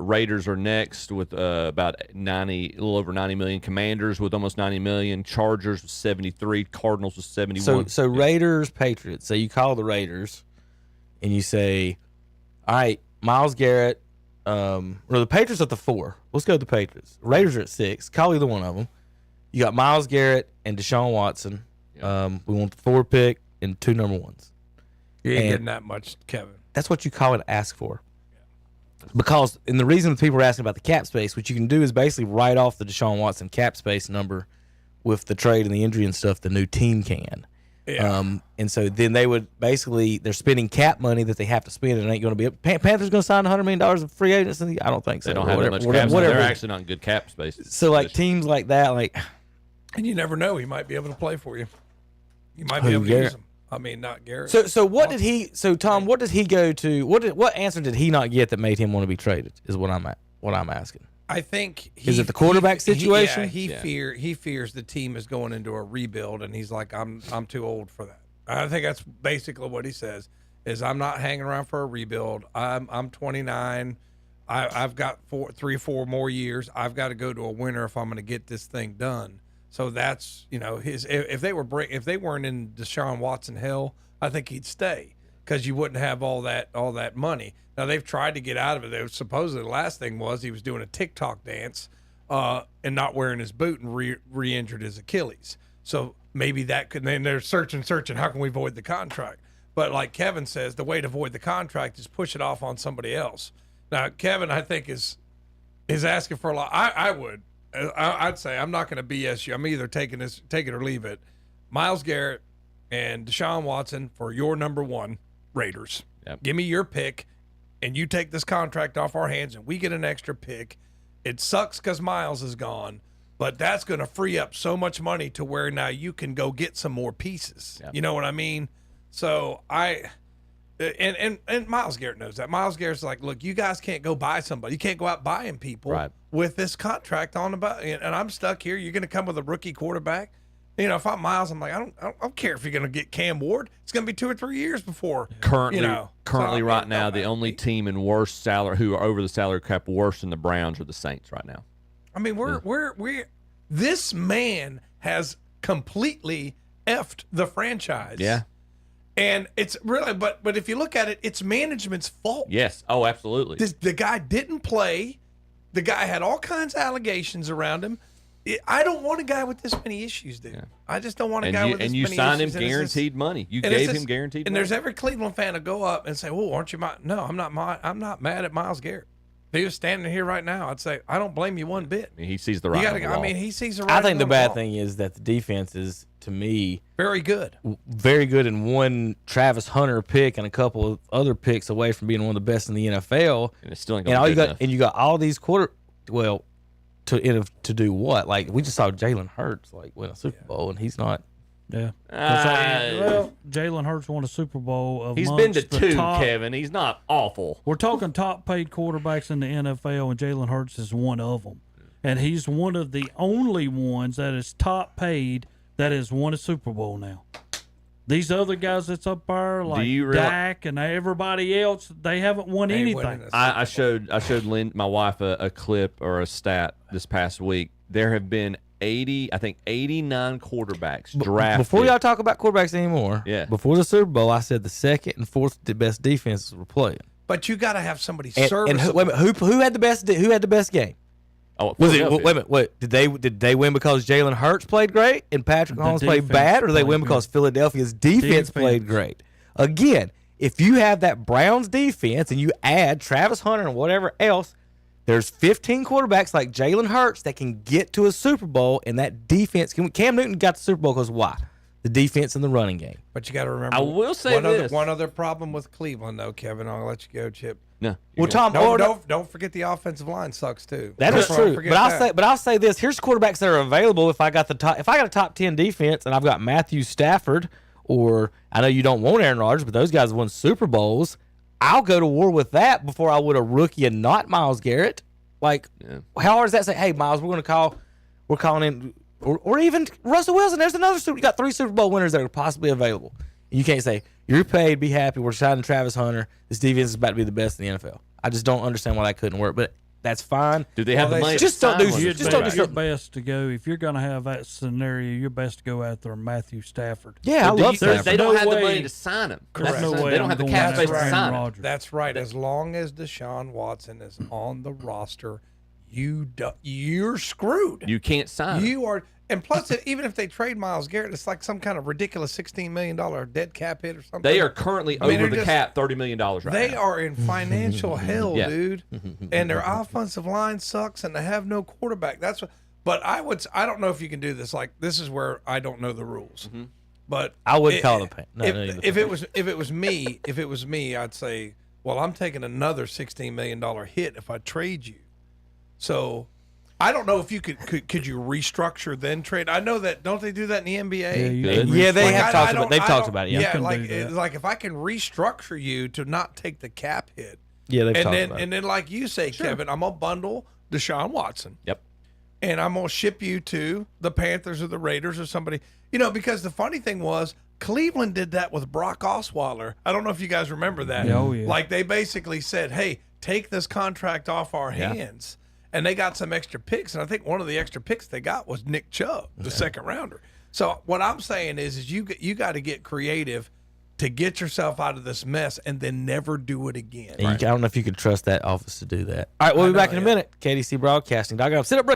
Raiders are next with about 90, a little over 90 million. Commanders with almost 90 million. Chargers with 73. Cardinals with 71. So Raiders, Patriots. So you call the Raiders, and you say, all right, Myles Garrett. The Patriots at the 4. Let's go with the Patriots. Raiders are at 6. Call either one of them. You got Myles Garrett and Deshaun Watson. Yep. We want the 4 pick and 2 number 1s. You ain't getting that much, Kevin. That's what you call it, ask for. Because, and the reason people are asking about the cap space, what you can do is basically write off the Deshaun Watson cap space number with the trade and the injury and stuff the new team can. Yeah. And so then they would basically, they're spending cap money that they have to spend, and it ain't going to be. Panthers going to sign $100 million of free agents? I don't think so. They don't have that much cap space. They're actually not in good cap space. So, like, teams like that, like. And you never know. He might be able to play for you. You might be able to use him. I mean, not Garrett. So what did he? So Tom, what does he go to? What answer did he not get that made him want to be traded? Is what I'm asking. I think is it the quarterback situation? He fears the team is going into a rebuild, and he's like, I'm too old for that. I think that's basically what he says. Is I'm not hanging around for a rebuild. I'm 29. I've got 3 or 4 more years. I've got to go to a winner if I'm going to get this thing done. So that's, his. If they weren't in Deshaun Watson hell, I think he'd stay because you wouldn't have all that money. Now they've tried to get out of it. Supposedly the last thing was he was doing a TikTok dance and not wearing his boot and re-injured his Achilles. So maybe that could. Then they're searching. How can we void the contract? But like Kevin says, the way to void the contract is push it off on somebody else. Now Kevin, I think is asking for a lot. I would. I'd say I'm not going to BS you. I'm either take it or leave it. Myles Garrett and Deshaun Watson for your number 1 Raiders. Yep. Give me your pick, and you take this contract off our hands, and we get an extra pick. It sucks because Myles is gone, but that's going to free up so much money to where now you can go get some more pieces. Yep. You know what I mean? So and Myles Garrett knows that. Myles Garrett's like, look, you guys can't go buy somebody. You can't go out buying people with this contract on about, and I'm stuck here. You're going to come with a rookie quarterback. If I'm Myles, I'm like, I don't care if you're going to get Cam Ward. It's going to be 2 or 3 years before. Currently, right now, the only team in worse salary who are over the salary cap worse than the Browns are the Saints right now. I mean, this man has completely effed the franchise. Yeah. And it's really, but if you look at it, it's management's fault. Yes. Oh, absolutely. The guy didn't play. The guy had all kinds of allegations around him. I don't want a guy with this many issues, dude. Yeah. I just don't want a guy with this many issues. And you signed him guaranteed money. You gave him guaranteed money. And there's every Cleveland fan to go up and say, "Well, aren't you mad?" No, I'm not mad at Myles Garrett. If he was standing here right now, I'd say, I don't blame you one bit. I mean, he sees the right. He sees the right. I think the bad thing is that the defense is, to me, very good. Very good, and one Travis Hunter pick and a couple of other picks away from being one of the best in the NFL. And it's still ain't gonna be good enough. And you got all these to do what? Like, we just saw Jalen Hurts win a Super Bowl, and he's not. Yeah. Jalen Hurts won a Super Bowl. He's been to 2, Kevin. He's not awful. We're talking top paid quarterbacks in the NFL, and Jalen Hurts is one of them. And he's one of the only ones that is top paid that has won a Super Bowl now. These other guys that's up there, like Dak and everybody else, they haven't won anything. I showed my wife a clip or a stat this past week. There have been 89 quarterbacks drafted. Before y'all talk about quarterbacks anymore, before the Super Bowl, I said the second and fourth best defenses were playing. But you got to have somebody serviceable. And who had the best game? Oh, wait a minute. Did they win because Jalen Hurts played great and Patrick Mahomes played bad, or did they win because Philadelphia's defense played great? Again, if you have that Browns defense and you add Travis Hunter and whatever else, there's 15 quarterbacks like Jalen Hurts that can get to a Super Bowl, and that defense. Cam Newton got the Super Bowl because why? The defense and the running game. But you got to remember. I will say one other problem with Cleveland, though, Kevin. I'll let you go, Chip. No. Well, Tom, don't forget the offensive line sucks too. That is true. But I'll say this: here's quarterbacks that are available. If I got a top 10 defense and I've got Matthew Stafford, or I know you don't want Aaron Rodgers, but those guys won Super Bowls. I'll go to war with that before I would a rookie and not Myles Garrett. Like, how hard is that? Say, hey, Miles, we're calling in, or even Russell Wilson. There's another you got 3 Super Bowl winners that are possibly available. You can't say you're paid, be happy. We're signing Travis Hunter. This defense is about to be the best in the NFL. I just don't understand why that couldn't work, but that's fine. Do they have the money? Just don't do. Just don't do your something. best to go. If you're going to have that scenario, you're best to go after Matthew Stafford. Yeah, I love Stafford. They don't have the way- money to sign him. Correct. That's- No way they don't I'm have the going cap after space to Aaron sign him. Rodgers. That's right. As long as Deshaun Watson is on the roster, you're screwed. You can't sign him. You are. And plus, even if they trade Myles Garrett, it's like some kind of ridiculous $16 million dead cap hit or something. They are currently over the cap, $30 million right now. They are in financial hell, Yeah. dude. And their offensive line sucks, and they have no quarterback. That's what. But I don't know if you can do this. Like, this is where I don't know the rules. But I would call it a pain. If it was me, I'd say, well, I'm taking another $16 million hit if I trade you. So I don't know if you could you restructure then trade. I know that, don't they do that in the NBA? Yeah, they have talked about. They've talked about it. Yeah, Yeah, like if I can restructure you to not take the cap hit. Yeah, they've and talked then about it. and then like you say, Kevin, I'm gonna bundle Deshaun Watson. Yep. And I'm gonna ship you to the Panthers or the Raiders or somebody. You know, because the funny thing was, Cleveland did that with Brock Osweiler. I don't know if you guys remember that. Oh, yeah. Like, they basically said, hey, take this contract off our hands. And they got some extra picks. And I think one of the extra picks they got was Nick Chubb, the second rounder. So what I'm saying is you got to get creative to get yourself out of this mess and then never do it again. And I don't know if you could trust that office to do that. All right, we'll be back in a minute. KDC Broadcasting. Dog, sit up, bro.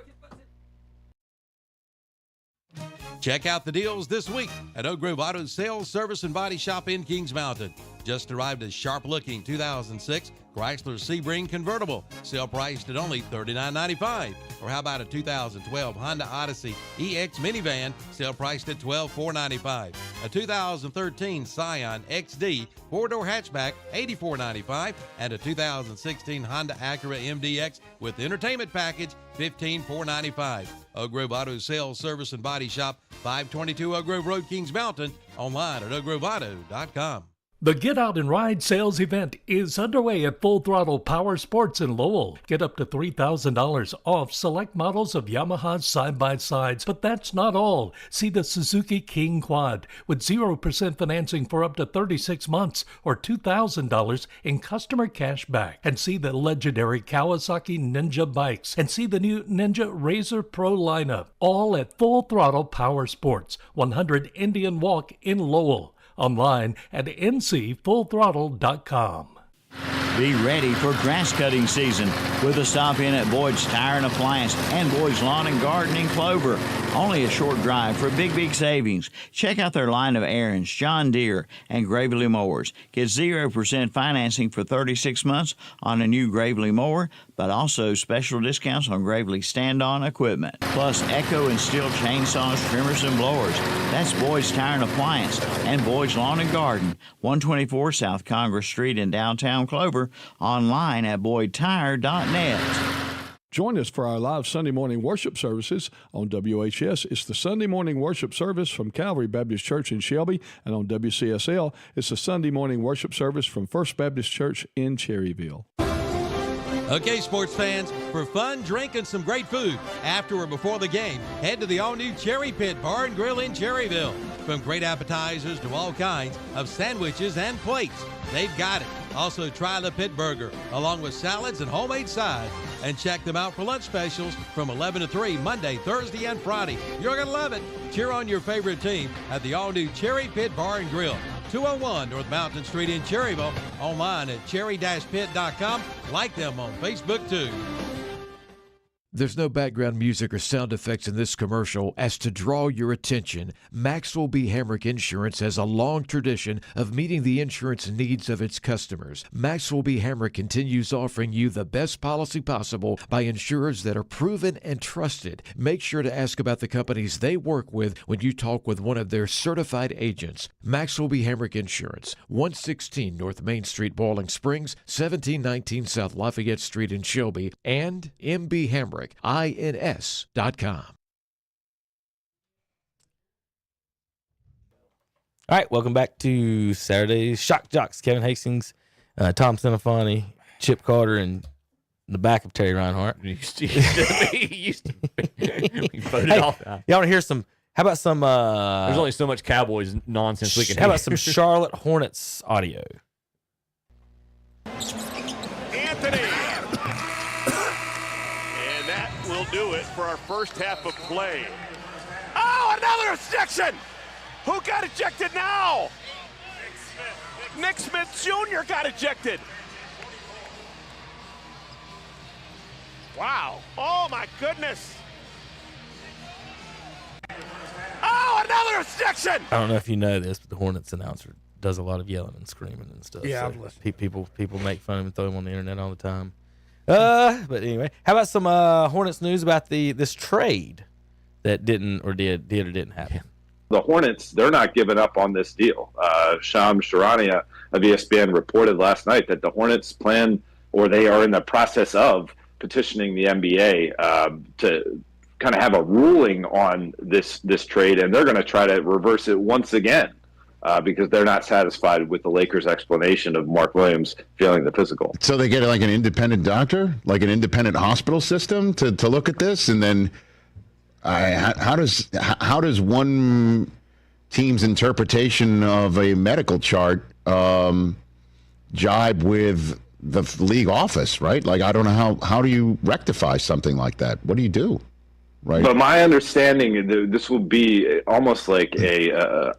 Check out the deals this week at Oak Grove Auto Sales, Service, and Body Shop in Kings Mountain. Just arrived a sharp-looking 2006 Chrysler Sebring convertible, sale priced at only $39.95. Or how about a 2012 Honda Odyssey EX minivan, sale priced at $12,495. A 2013 Scion XD 4-door hatchback, $84.95. And a 2016 Honda Acura MDX with entertainment package, $15,495. Oak Grove Auto Sales, Service, and Body Shop, 522 Oak Grove Road, Kings Mountain. Online at oakgroveauto.com. The Get Out and Ride sales event is underway at Full Throttle Power Sports in Lowell. Get up to $3,000 off select models of Yamaha side-by-sides. But that's not all. See the Suzuki King Quad with 0% financing for up to 36 months or $2,000 in customer cash back. And see the legendary Kawasaki Ninja bikes. And see the new Ninja Razor Pro lineup. All at Full Throttle Power Sports, 100 Indian Walk in Lowell. Online at ncfullthrottle.com. Be ready for grass cutting season with a stop in at Boyd's Tire and Appliance and Boyd's Lawn and Gardening Clover. Only a short drive for big savings. Check out their line of Aaron's, John Deere, and Gravely mowers. Get 0% financing for 36 months on a new Gravely mower, but also special discounts on Gravely stand-on equipment. Plus Echo and Steel chainsaws, trimmers, and blowers. That's Boyd's Tire and Appliance and Boyd's Lawn and Garden, 124 South Congress Street in downtown Clover. Online at boydtire.net. Join us for our live Sunday morning worship services on WHS. It's the Sunday morning worship service from Calvary Baptist Church in Shelby, and on WCSL, it's the Sunday morning worship service from First Baptist Church in Cherryville. Okay, sports fans, for fun, drink, and some great food after or before the game, head to the all-new Cherry Pit Bar and Grill in Cherryville. From great appetizers to all kinds of sandwiches and plates, they've got it. Also, try the Pit Burger, along with salads and homemade sides. And check them out for lunch specials from 11 to 3, Monday, Thursday, and Friday. You're going to love it. Cheer on your favorite team at the all-new Cherry Pit Bar and Grill, 201 North Mountain Street in Cherryville. Online at cherry-pit.com. Like them on Facebook, too. There's no background music or sound effects in this commercial as to draw your attention. Maxwell B. Hamrick Insurance has a long tradition of meeting the insurance needs of its customers. Maxwell B. Hamrick continues offering you the best policy possible by insurers that are proven and trusted. Make sure to ask about the companies they work with when you talk with one of their certified agents. Maxwell B. Hamrick Insurance, 116 North Main Street, Boiling Springs, 1719 South Lafayette Street in Shelby, and MB Hamrick. INS.com. All right, welcome back to Saturday's Shock Joxx. Kevin Hastings, Tom Senafani, Chip Carter, and in the back of Terry Reinhardt. He used to be. We voted off. Y'all want to hear some? How about some? There's only so much Cowboys nonsense we can. How about some Charlotte Hornets audio? Anthony. And that will do it for our first half of play. Oh, another ejection! Who got ejected now? Nick Smith Jr. got ejected. Wow. Oh, my goodness. Oh, another ejection! I don't know if you know this, but the Hornets announcer does a lot of yelling and screaming and stuff. Yeah, so I've listened. People make fun of him and throw him on the internet all the time. But anyway, how about some Hornets news about this trade that didn't or didn't happen? The Hornets, they're not giving up on this deal. Shams Charania of ESPN reported last night that the Hornets plan, or they are in the process of petitioning the NBA to kind of have a ruling on this trade, and they're going to try to reverse it once again because they're not satisfied with the Lakers' explanation of Mark Williams failing the physical. So they get like an independent doctor, like an independent hospital system to look at this, and then how does one team's interpretation of a medical chart jibe with the league office, right? Like, I don't know how do you rectify something like that? What do you do? Right. But my understanding, this will be almost like a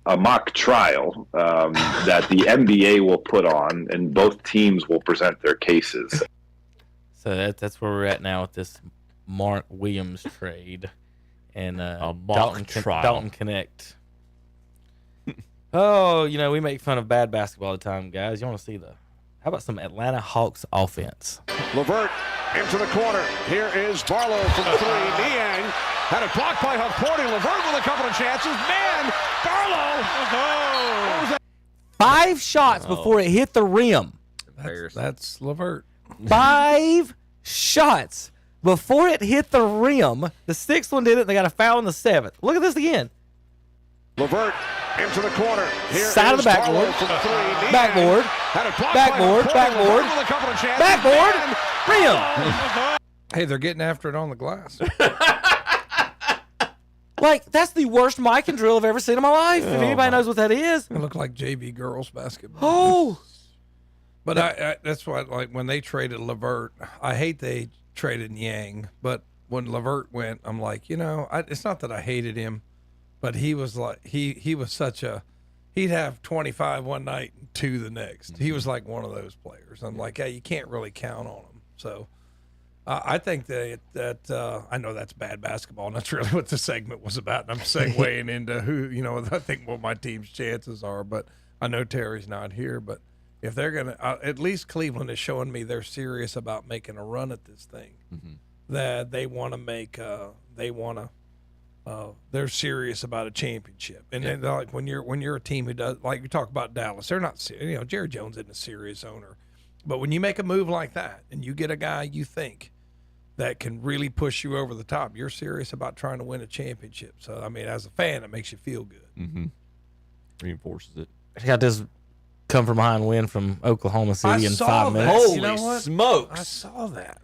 mock trial that the NBA will put on, and both teams will present their cases. So that's where we're at now with this Mark Williams trade and Dalton Connect. Oh, we make fun of bad basketball all the time, guys. You want to see how about some Atlanta Hawks offense? LeVert into the corner. Here is Barlow from three. Niang had it blocked by Huckporty. LeVert with a couple of chances. Man, Barlow. Oh. 5 shots before it hit the rim. That's LeVert. 5 shots before it hit the rim. The 6th one did it. They got a foul in the 7th. Look at this again. LeVert into the corner. Here side of the backboard. Backboard. Backboard. Rim. Hey, they're getting after it on the glass. Like, that's the worst mic and drill I've ever seen in my life. If anybody knows what that is. It looked like JV girls basketball. Oh. But I that's why, like, when they traded LeVert, I hate they traded Yang, but when LeVert went, I'm like, it's not that I hated him, but he was like, he was such he'd have 25 one night and 2 the next. Mm-hmm. He was like one of those players. I'm like, you can't really count on him. So I think that I know that's bad basketball, and that's really what the segment was about. And I'm segueing into who, I think what my team's chances are. But I know Terry's not here. But if they're going to, at least Cleveland is showing me they're serious about making a run at this thing. Mm-hmm. That they want to make, they're serious about a championship. And then, like, when you're a team who does, like we talk about Dallas, they're not, Jerry Jones isn't a serious owner. But when you make a move like that and you get a guy you think that can really push you over the top, you're serious about trying to win a championship. So, I mean, as a fan, it makes you feel good. Mm-hmm. Reinforces it. I got this come from behind win from Oklahoma City in 5 minutes. Holy smokes. I saw that.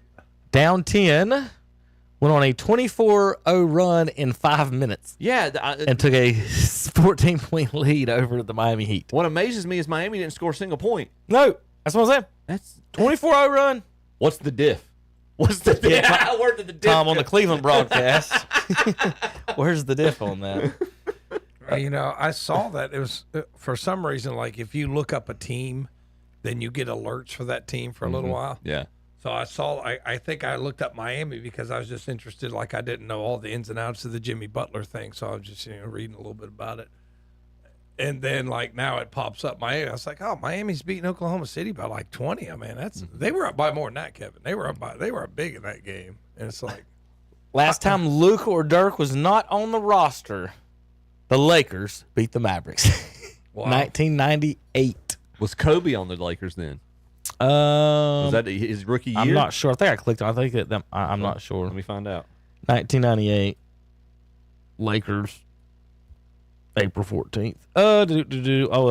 Down 10, went on a 24-0 run in 5 minutes. Yeah. And took a 14-point lead over the Miami Heat. What amazes me is Miami didn't score a single point. No. That's what I'm saying. That's 24-0 run. What's the diff? Where did the diff Tom, on the Cleveland broadcast. Where's the diff on that? I saw that. It was, for some reason, like, if you look up a team, then you get alerts for that team for a little while. Yeah. So I think I looked up Miami because I was just interested. Like, I didn't know all the ins and outs of the Jimmy Butler thing. So I was just, reading a little bit about it. And then, like, now it pops up Miami. I was like, oh, Miami's beating Oklahoma City by like 20. I mean, they were up by more than that, Kevin. They were up big in that game. And it's like, last time Luka or Dirk was not on the roster, the Lakers beat the Mavericks. Wow. 1998. Was Kobe on the Lakers then? Was that his rookie year? I'm not sure. I think I clicked on. I think that I'm not sure. Let me find out. 1998 Lakers. April 14th. Oh,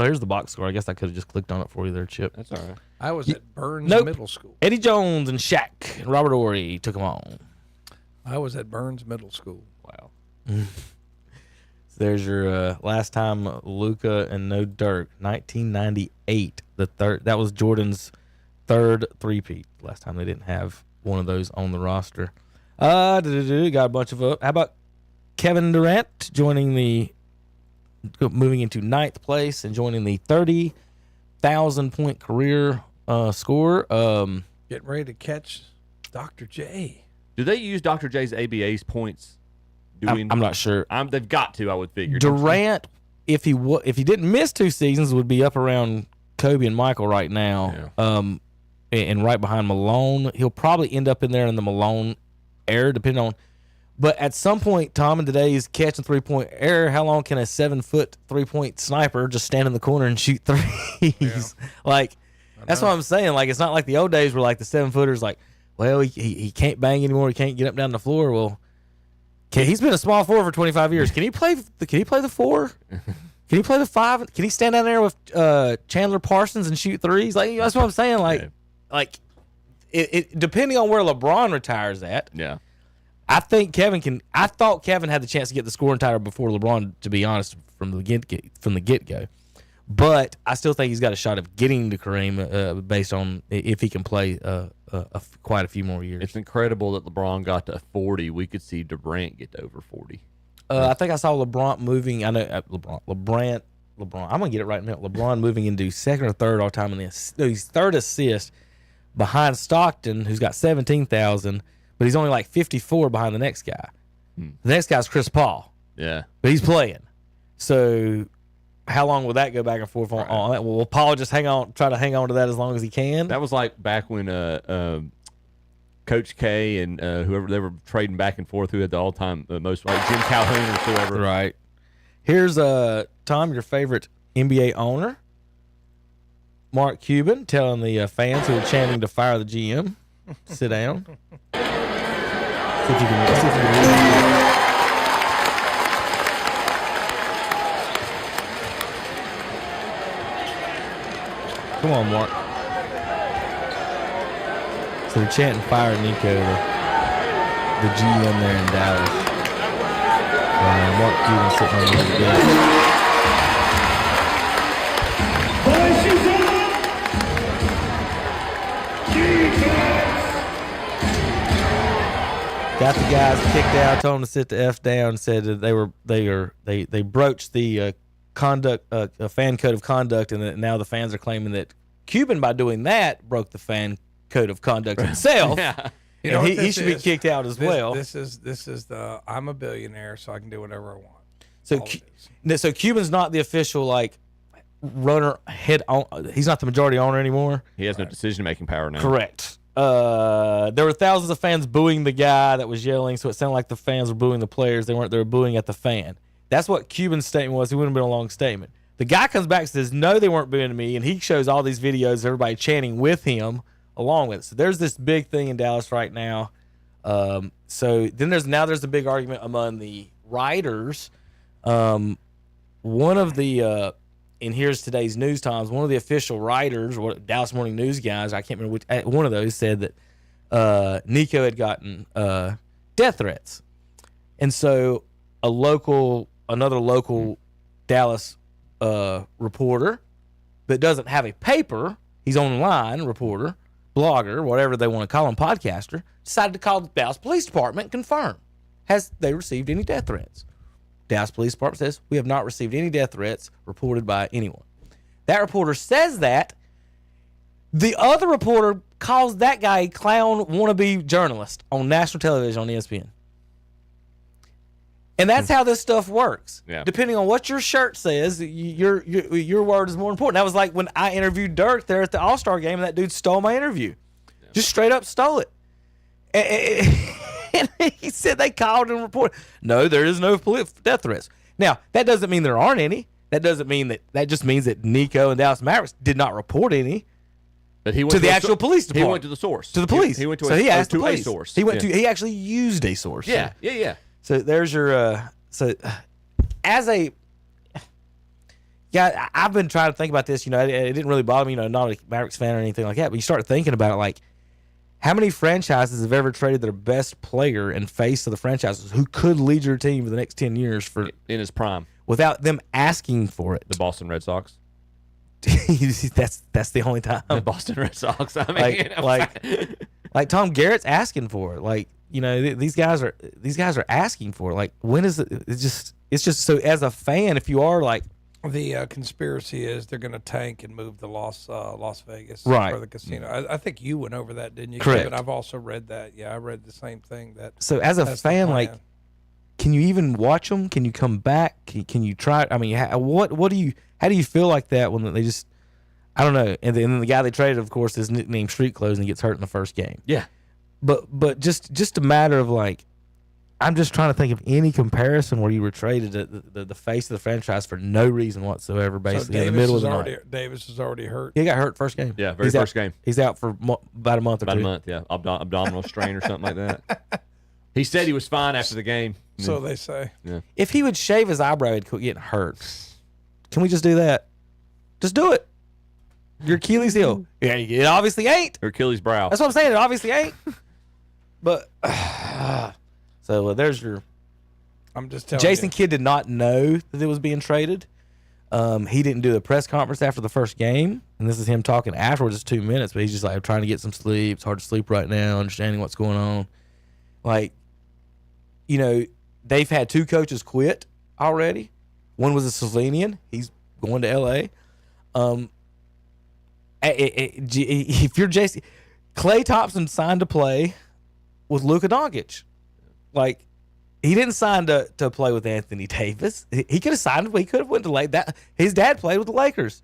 here's the box score. I guess I could have just clicked on it for you there, Chip. That's all right. I was at Burns Nope. Middle School. Eddie Jones and Shaq and Robert Ory took them on. I was at Burns Middle School. Wow. So there's your last time Luka and no Dirk, 1998. That was Jordan's third three-peat. Last time they didn't have one of those on the roster. Got a bunch of how about Kevin Durant moving into 9th place and joining the 30,000 point career score. Getting ready to catch Dr. J. Do they use Dr. J's ABA's points? I'm not sure. They've got to, I would figure. Durant, if he didn't miss 2 seasons, would be up around Kobe and Michael right now. Yeah. And right behind Malone. He'll probably end up in there in the Malone era, depending on. But at some point, Tom, in today's catch and 3-point era, how long can a 7-foot 3-point sniper just stand in the corner and shoot threes? Yeah. Like, that's what I'm saying. Like, it's not like the old days where like the 7-footers like, well, he can't bang anymore. He can't get up down the floor. Well, he's been a small forward for 25 years. Can he play the 4? Can he play the 5? Can he stand down there with Chandler Parsons and shoot threes? Like, that's what I'm saying. Like, it depending on where LeBron retires at. Yeah. I think I thought Kevin had the chance to get the scoring title before LeBron, to be honest, from the get-go. But I still think he's got a shot of getting to Kareem based on if he can play quite a few more years. It's incredible that LeBron got to 40. We could see Durant get to over 40. I think I saw LeBron moving. I know LeBron. I'm gonna get it right now. LeBron moving into second or third all time in this. He's third assist behind Stockton, who's got 17,000, but he's only like 54 behind the next guy. The next guy's Chris Paul. Yeah, but he's playing. So how long will that go back and forth on that? Well, will Paul just try to hang on to that as long as he can? That was like back when Coach K and whoever, they were trading back and forth who had the all-time most, like Jim Calhoun or whoever. Right. Here's Tom, your favorite NBA owner, Mark Cuban, telling the fans who are chanting to fire the GM, sit down. See if you can Come on, Mark. So they're chanting fire Nico, the GM there in Dallas. Mark Cuban sitting on the bench. Got the guys kicked out, told them to sit the F down, said that they broached the fan code of conduct, and that now the fans are claiming that Cuban, by doing that, broke the fan code of conduct himself. Yeah. You know, know he should be kicked out as well. This is the I'm a billionaire, so I can do whatever I want. So Cuban's not the official runner head on. He's not the majority owner anymore. He has no decision-making power now. Correct. There were thousands of fans booing the guy that was yelling, so it sounded like the fans were booing the players. They weren't. They were booing at the fan. That's what Cuban's statement was. It wouldn't have been a long statement. The guy comes back and says, no, they weren't booing me, and he shows all these videos of everybody chanting with him along with it. So there's this big thing in Dallas right now. So then there's a big argument among the writers. One of the and here's today's News Times, one of the official writers, Dallas Morning News guys, I can't remember which, one of those said that Nico had gotten death threats. And so another local Dallas reporter that doesn't have a paper, he's online reporter, blogger, whatever they want to call him, podcaster, decided to call the Dallas Police Department and confirm. Has they received any death threats? Dallas Police Department says, we have not received any death threats reported by anyone. That reporter says that. The other reporter calls that guy a clown wannabe journalist on national television on ESPN. And that's how this stuff works. Yeah. Depending on what your shirt says, your word is more important. That was like when I interviewed Dirk there at the All-Star game, and that dude stole my interview. Yeah. Just straight up stole it. And he said they called and reported. No, there is no death threats. Now, that doesn't mean there aren't any. That doesn't mean that just means that Nico and Dallas Mavericks did not report any. But he went to the actual police department. He went to the source. To the police. He went to he asked the a police. source. He actually used a source. Yeah, yeah. So there's your Yeah, I've been trying to think about this. You know, it didn't really bother me. You know, not a Mavericks fan or anything like that. But you start thinking about it, like, how many franchises have ever traded their best player and face of the franchises who could lead your team for the next 10 years for in his prime without them asking for it? The Boston Red Sox. that's the only time. The Boston Red Sox. I mean, like Tom Garrett's asking for it. Like, you know, these guys are asking for it. Like, when is it? It's just so as a fan, if you are like. The conspiracy is they're going to tank and move the Las Vegas right. for the casino. I think you went over that, didn't you? Correct. But I've also read that. Yeah, I read the same thing. So as a fan, like, can you even watch them? Can you come back? Can you try? I mean, how do you feel like that when they just, I don't know. And then the guy they traded, of course, is nicknamed Street Clothes and he gets hurt in the first game. Yeah. But just a matter of like, I'm just trying to think of any comparison where you were traded the face of the franchise for no reason whatsoever, basically, in the middle of the night. Davis is already hurt. He got hurt first game. Yeah, first game. He's out for about a month or two. About a month, yeah. Abdominal strain or something like that. He said he was fine after the game. So they say. Yeah. If he would shave his eyebrow, he'd quit getting hurt. Can we just do that? Just do it. Your Achilles heel. Yeah, it obviously ain't. Or Achilles brow. That's what I'm saying. It obviously ain't. But... So there's your. I'm just telling Jason you. Kidd did not know that it was being traded. He didn't do the press conference after the first game, and this is him talking afterwards. It's 2 minutes, but he's just like, I'm trying to get some sleep. It's hard to sleep right now, understanding what's going on. Like, you know, they've had 2 coaches quit already. One was a Slovenian. He's going to L.A. If you're Jason, Klay Thompson signed to play with Luka Doncic. Like, he didn't sign to play with Anthony Davis. He could have signed. He could have went to that. His dad played with the Lakers.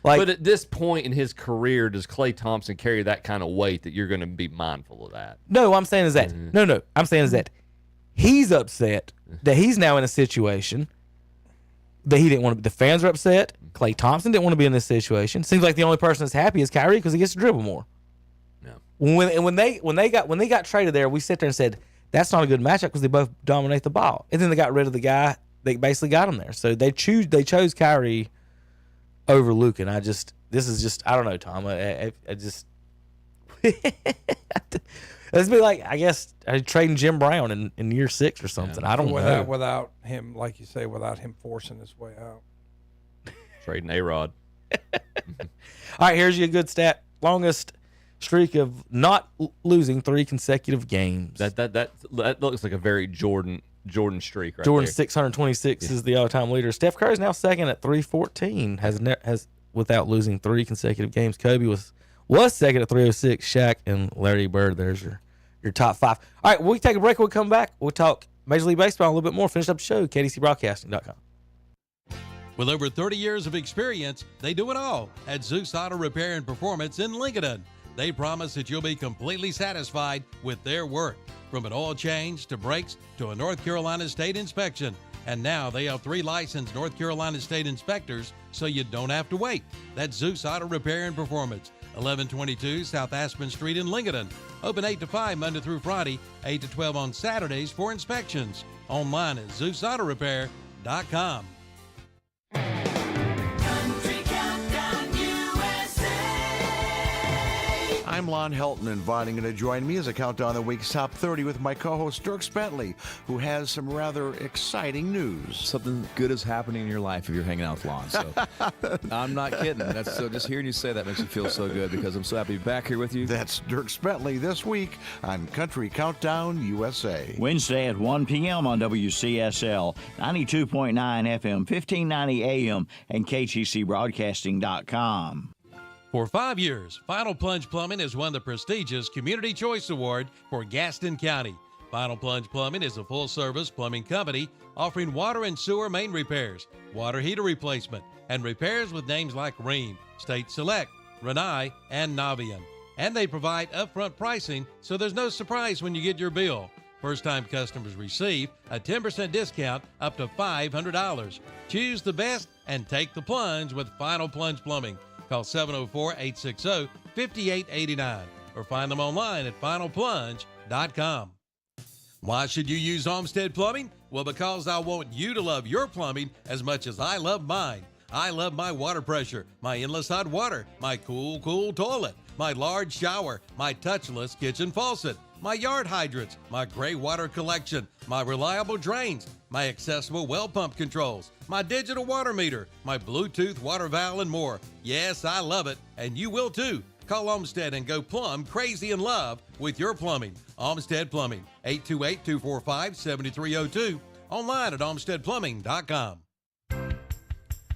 Like, but at this point in his career, does Klay Thompson carry that kind of weight that you're going to be mindful of that? No, what I'm saying is that I'm saying is that he's upset that he's now in a situation that he didn't want to be. The fans are upset. Klay Thompson didn't want to be in this situation. Seems like the only person that's happy is Kyrie because he gets to dribble more. No. When they got traded there, we sit there and said, that's not a good matchup because they both dominate the ball. And then they got rid of the guy. They basically got him there. So they chose Kyrie over Luka. And I don't know, Tom. I just It'd be like, I guess, trading Jim Brown in year 6 or something. I don't know. Without him, like you say, without him forcing his way out. Trading A-Rod. All right, here's your good stat. Longest streak of not losing 3 consecutive games. That looks like a very Jordan streak right Jordan there. 626 is the all-time leader. Steph Curry's now second at 314, has without losing 3 consecutive games. Kobe was second at 306. Shaq and Larry Bird, there's your top 5. All right, we'll take a break. We'll come back. We'll talk Major League Baseball a little bit more. Finish up the show, KDCBroadcasting.com. With over 30 years of experience, they do it all at Zeus Auto Repair and Performance in Lincoln. They promise that you'll be completely satisfied with their work, from an oil change to brakes to a North Carolina state inspection. And now they have 3 licensed North Carolina state inspectors, so you don't have to wait. That's Zeus Auto Repair and Performance, 1122 South Aspen Street in Lincoln. Open 8 to 5 Monday through Friday, 8 to 12 on Saturdays for inspections. Online at ZeusAutoRepair.com. I'm Lon Helton, inviting you to join me as I count down the week's top 30 with my co-host Dirk Bentley, who has some rather exciting news. Something good is happening in your life if you're hanging out with Lon. So I'm not kidding. That's so. Just hearing you say that makes me feel so good because I'm so happy to be back here with you. That's Dirk Bentley this week on Country Countdown USA. Wednesday at 1 p.m. on WCSL, 92.9 FM, 1590 AM, and KTCBroadcasting.com. For 5 years, Final Plunge Plumbing has won the prestigious Community Choice Award for Gaston County. Final Plunge Plumbing is a full-service plumbing company offering water and sewer main repairs, water heater replacement, and repairs with names like Ream, State Select, Renai, and Navian. And they provide upfront pricing, so there's no surprise when you get your bill. First-time customers receive a 10% discount up to $500. Choose the best and take the plunge with Final Plunge Plumbing. Call 704-860-5889 or find them online at finalplunge.com. Why should you use Homestead Plumbing? Well, because I want you to love your plumbing as much as I love mine. I love my water pressure, my endless hot water, my cool toilet, my large shower, my touchless kitchen faucet, my yard hydrants, my gray water collection, my reliable drains, my accessible well pump controls, my digital water meter, my Bluetooth water valve, and more. Yes, I love it, and you will too. Call Olmsted and go plumb crazy in love with your plumbing. Olmsted Plumbing, 828-245-7302. Online at olmstedplumbing.com.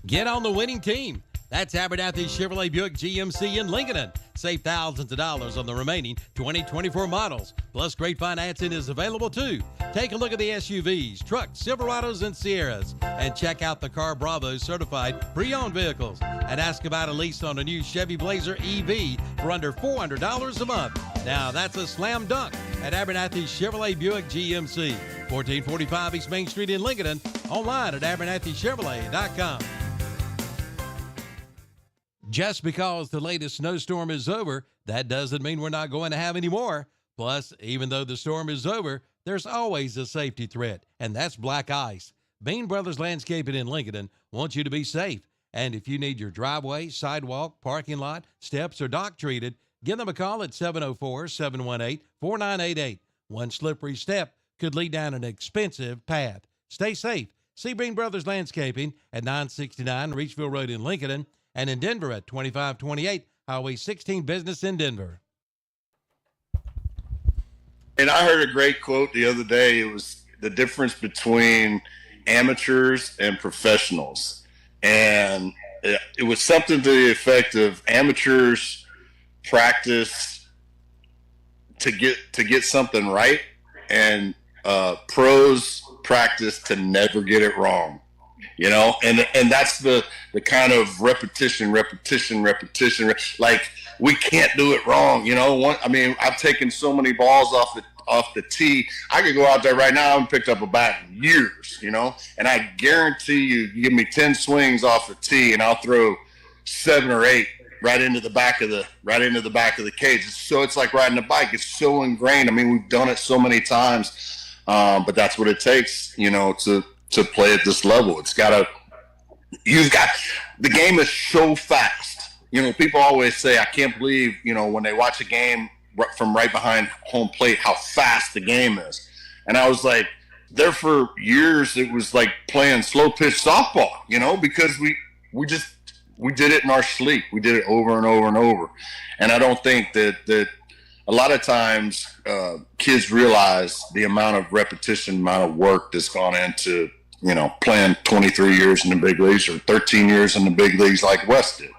Get on the winning team. That's Abernathy Chevrolet Buick GMC in Lincoln. Save thousands of dollars on the remaining 2024 models. Plus, great financing is available too. Take a look at the SUVs, trucks, Silverados, and Sierras. And check out the Car Bravo certified pre-owned vehicles. And ask about a lease on a new Chevy Blazer EV for under $400 a month. Now, that's a slam dunk at Abernathy Chevrolet Buick GMC. 1445 East Main Street in Lincoln. Online at abernathychevrolet.com. Just because the latest snowstorm is over, that doesn't mean we're not going to have any more. Plus, even though the storm is over, there's always a safety threat, and that's black ice. Bean Brothers Landscaping in Lincoln wants you to be safe. And if you need your driveway, sidewalk, parking lot, steps, or dock treated, give them a call at 704-718-4988. One slippery step could lead down an expensive path. Stay safe. See Bean Brothers Landscaping at 969 Reachville Road in Lincoln, and in Denver at 2528 Highway 16 Business in Denver. And I heard a great quote the other day. It was the difference between amateurs and professionals. And it was something to the effect of amateurs practice to get something right, and pros practice to never get it wrong. You know, and that's the kind of repetition. Like, we can't do it wrong. You know, I've taken so many balls off the tee. I could go out there right now and picked up a bat in years, you know, and I guarantee you give me 10 swings off the tee and I'll throw 7 or 8 right into the back of the cage. So it's like riding a bike. It's so ingrained. I mean, we've done it so many times, but that's what it takes, you know, to play at this level. The game is so fast. You know, people always say, I can't believe, you know, when they watch a game from right behind home plate, how fast the game is. And I was like, there for years, it was like playing slow pitch softball, you know, because we did it in our sleep. We did it over and over and over. And I don't think that a lot of times kids realize the amount of repetition, amount of work that's gone into, you know, playing 23 years in the big leagues or 13 years in the big leagues like Wes did.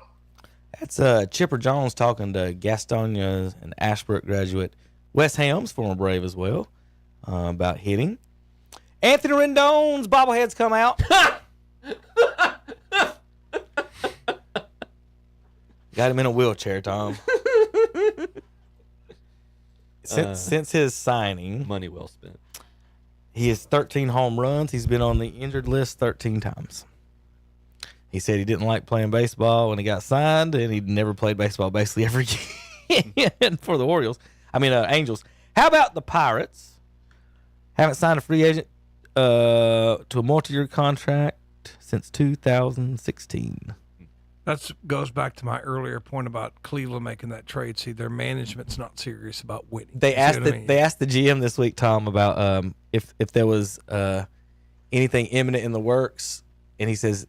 That's Chipper Jones talking to Gastonia and Ashbrook graduate Wes Helms, former Brave as well, about hitting. Anthony Rendon's bobbleheads come out. Got him in a wheelchair, Tom. Since his signing, money well spent. He has 13 home runs. He's been on the injured list 13 times. He said he didn't like playing baseball when he got signed, and he'd never played baseball basically ever again for the Angels. How about the Pirates? Haven't signed a free agent to a multi-year contract since 2016. That goes back to my earlier point about Cleveland making that trade. See, their management's not serious about winning. They asked the GM this week, Tom, about if there was anything imminent in the works, and he says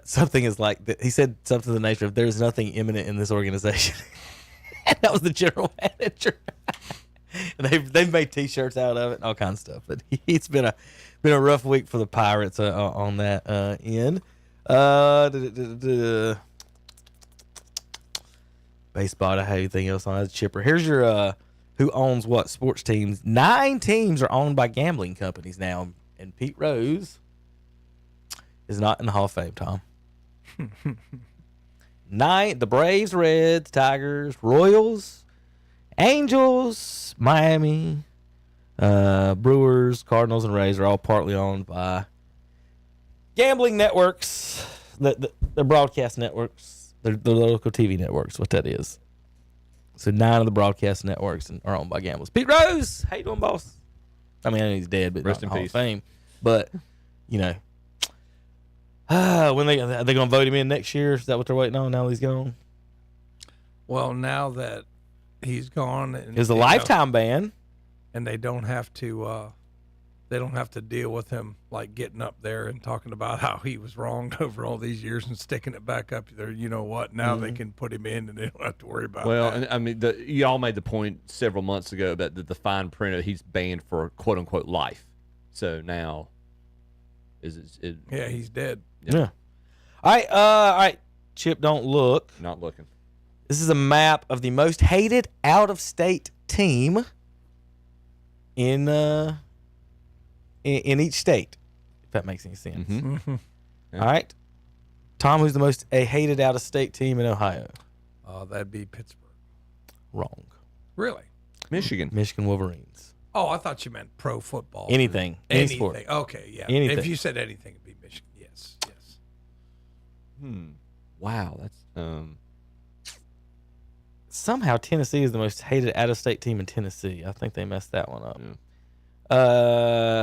something is like he said something to the nature of "There's nothing imminent in this organization." And that was the general manager. And they've made T-shirts out of it and all kinds of stuff. But it's been a rough week for the Pirates on that end. Baseball, I have anything else on that? Chipper. Here's your who owns what sports teams. 9 teams are owned by gambling companies now, and Pete Rose is not in the Hall of Fame, Tom. 9: the Braves, Reds, Tigers, Royals, Angels, Miami, Brewers, Cardinals, and Rays are all partly owned by gambling networks, the broadcast networks, the local TV networks, what that is. So 9 of the broadcast networks are owned by gamblers. Pete Rose, how you doing, boss? I mean, I know he's dead, but Rest not in in Hall peace. of Fame. But, you know, When are they going to vote him in next year? Is that what they're waiting on now that he's gone? Well, now that he's gone, and It's a lifetime ban, and they don't have to deal with him like getting up there and talking about how he was wronged over all these years and sticking it back up there. You know what? Now they can put him in and they don't have to worry about Well, that. and I mean, y'all made the point several months ago about the fine print of he's banned for quote unquote life. So now, yeah, he's dead. Yeah. All right. Chip, don't look. Not looking. This is a map of the most hated out-of-state team in each state, if that makes any sense. Mm-hmm. All right. Tom, who's the most hated out-of-state team in Ohio? That'd be Pittsburgh. Wrong. Really? Michigan Wolverines. Oh, I thought you meant pro football. Anything. Any sport. Okay, yeah. Anything. If you said anything, it'd be Michigan. Yes. Wow, that's Somehow Tennessee is the most hated out-of-state team in Tennessee. I think they messed that one up.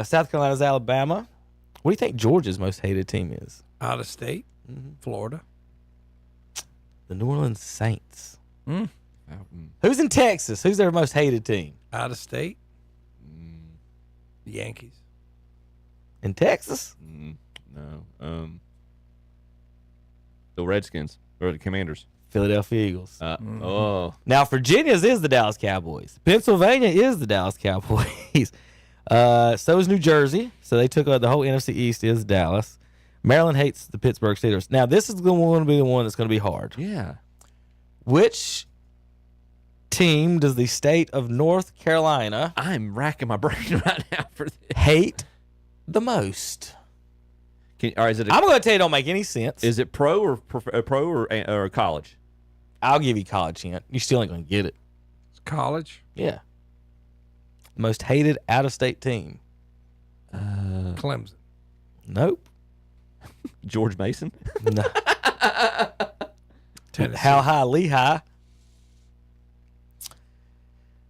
South Carolina's Alabama. What do you think Georgia's most hated team is? Out of state? Florida. The New Orleans Saints. Mm. Who's in Texas? Who's their most hated team? Out of state? The Yankees. In Texas? No. The Redskins or the Commanders. Philadelphia Eagles. Oh. Now, Virginia's is the Dallas Cowboys. Pennsylvania is the Dallas Cowboys. So is New Jersey. So they took the whole NFC East is Dallas. Maryland hates the Pittsburgh Steelers. Now, this is going to be the one that's going to be hard. Yeah. Which team does the state of North Carolina I'm racking my brain right now for this. hate the most? Is it I'm going to tell you it don't make any sense. Is it pro or college? I'll give you college hint. You still ain't going to get it. It's college? Yeah. Most hated out-of-state team. Clemson. Nope. George Mason? No. Tennessee. How high? Lehigh.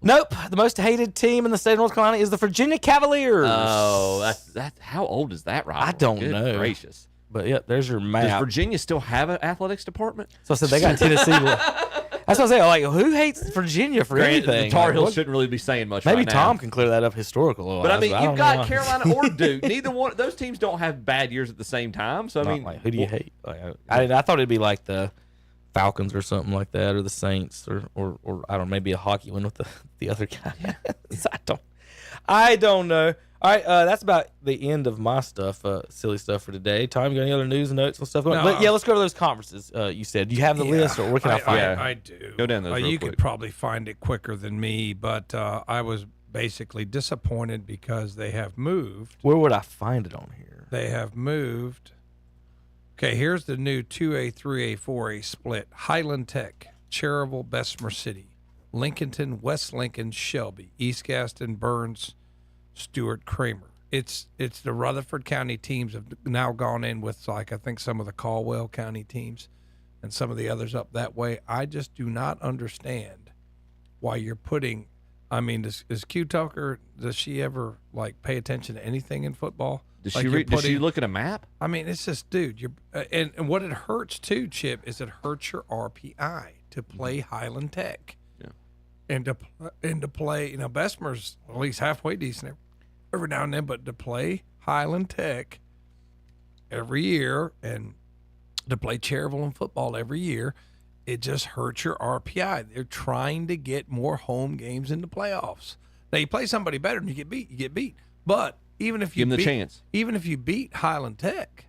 Nope. The most hated team in the state of North Carolina is the Virginia Cavaliers. Oh, that's how old is that, Rob? I don't know. Gracious. But yeah, there's your map. Does Virginia still have an athletics department? So I said they got Tennessee. That's what I say. Like, who hates Virginia for anything? The Tar Like, Heels what? shouldn't really be saying much. Maybe right Tom now. can clear that up historical. But I mean, you've got know. Carolina or Duke. Neither one. Those teams don't have bad years at the same time. So I mean, Like, who do you hate? Like, I thought it'd be like the Falcons or something like that, or the Saints, or I don't know, maybe a hockey one with the other guy. I don't know. All right, that's about the end of my stuff, silly stuff for today. Tom, you got any other news and notes and stuff? No, but yeah, let's go to those conferences. You said, do you have the list, or where can I find it? I do. Go down those real You quick. could probably find it quicker than me, but I was basically disappointed because they have moved. Where would I find it on here? They have moved. Okay, here's the new 2A, 3A, 4A split. Highland Tech, Cherryville, Bessemer City, Lincolnton, West Lincoln, Shelby, East Gaston, Burns, Stewart, Kramer. It's the Rutherford County teams have now gone in with, like, I think some of the Caldwell County teams and some of the others up that way. I just do not understand why you're putting, I mean, is Q Tucker, does she ever, like, pay attention to anything in football? Does Like, she does she look at a map? I mean, it's just, dude, you're and what it hurts too, Chip, is it hurts your RPI to play Highland Tech. Yeah. And to play, you know, Bessemer's at least halfway decent every now and then, but to play Highland Tech every year and to play Cherryville in football every year, it just hurts your RPI. They're trying to get more home games in the playoffs. Now, you play somebody better and you get beat. But even if you Give them the beat, chance. even if you beat Highland Tech,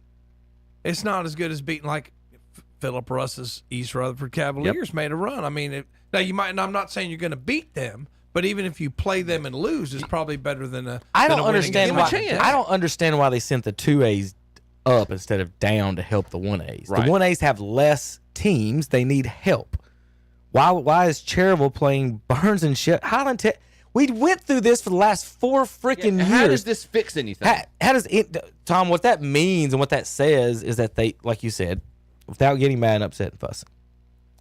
it's not as good as beating like Philip Russ's East Rutherford Cavaliers made a run. I mean, now you might. And I'm not saying you're going to beat them, but even if you play them and lose, it's probably better than a. I than don't a winning understand game. why. I don't understand why they sent the 2As up instead of down to help the 1As. Right. The 1As have less teams; they need help. Why is Cherryville playing Burns and shit? Highland Tech. We went through this for the last 4 freaking years. How does this fix anything? How does it, Tom? What that means and what that says is that they, like you said, without getting mad and upset and fussing,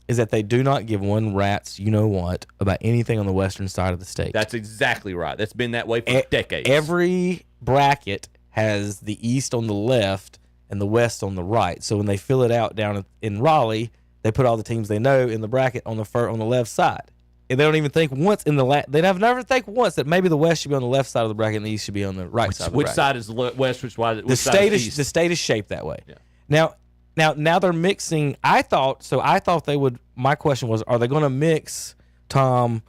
is that they do not give one rat's you know what about anything on the western side of the state. That's exactly right. That's been that way for decades. Every bracket has the East on the left and the West on the right. So when they fill it out down in Raleigh, they put all the teams they know in the bracket on the left side. And they don't even think once they'd have never think once that maybe the West should be on the left side of the bracket and the East should be on the right side of the bracket. Which side is the West? Which side The state is shaped that way. Yeah. Now they're mixing. I thought they would. My question was, are they going to mix, Tom,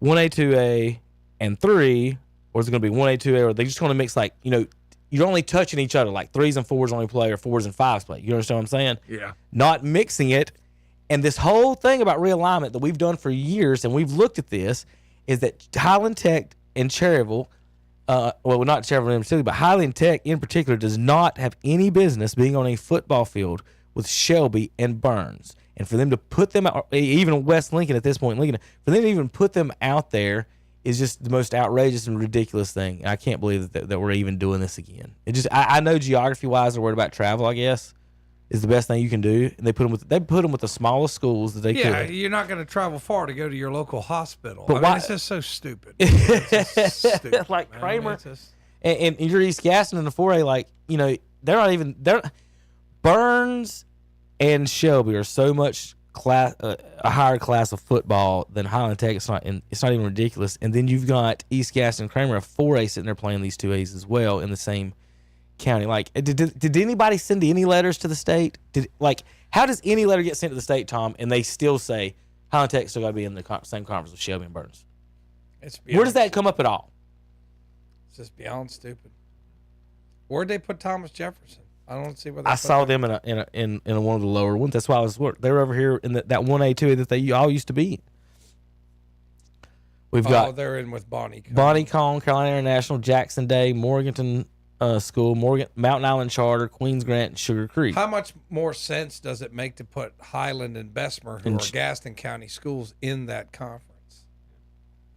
1A, 2A, and 3, or is it going to be 1A, 2A, or are they just going to mix you're only touching each other, like 3s and 4s only play or 4s and 5s play. You understand what I'm saying? Yeah. Not mixing it. And this whole thing about realignment that we've done for years, and we've looked at this, is that Highland Tech and Cherryville, not Cherryville in particular, but Highland Tech in particular does not have any business being on a football field with Shelby and Burns. And for them to put them out, even West Lincoln at this point, for them to even put them out there is just the most outrageous and ridiculous thing. And I can't believe that we're even doing this again. I know geography-wise they're worried about travel, I guess, is the best thing you can do. And they put them with the smallest schools that they could. Yeah, you're not going to travel far to go to your local hospital. But why? It's just so stupid. It's just stupid, like man. Kramer. And you're East Gaston in the 4A, they're not even, Burns and Shelby are so much a higher class of football than Highland Tech. It's not even ridiculous. And then you've got East Gaston and Kramer, a 4A, sitting there playing these 2As as well in the same county. Like, did anybody send any letters to the state? How does any letter get sent to the state, Tom, and they still say Highland Tech still got to be in the same conference with Shelby and Burns? Where does that come up at all? It's just beyond stupid. Where'd they put Thomas Jefferson? I don't see where I saw them in one of the lower ones. That's why they were over here in that 1A, 2A that they all used to be. They're in with Bonnie Cone, Carolina International, Jackson Day, Morganton School, Mountain Island Charter, Queens Grant, and Sugar Creek. How much more sense does it make to put Highland and Bessemer, who are Gaston County schools, in that conference?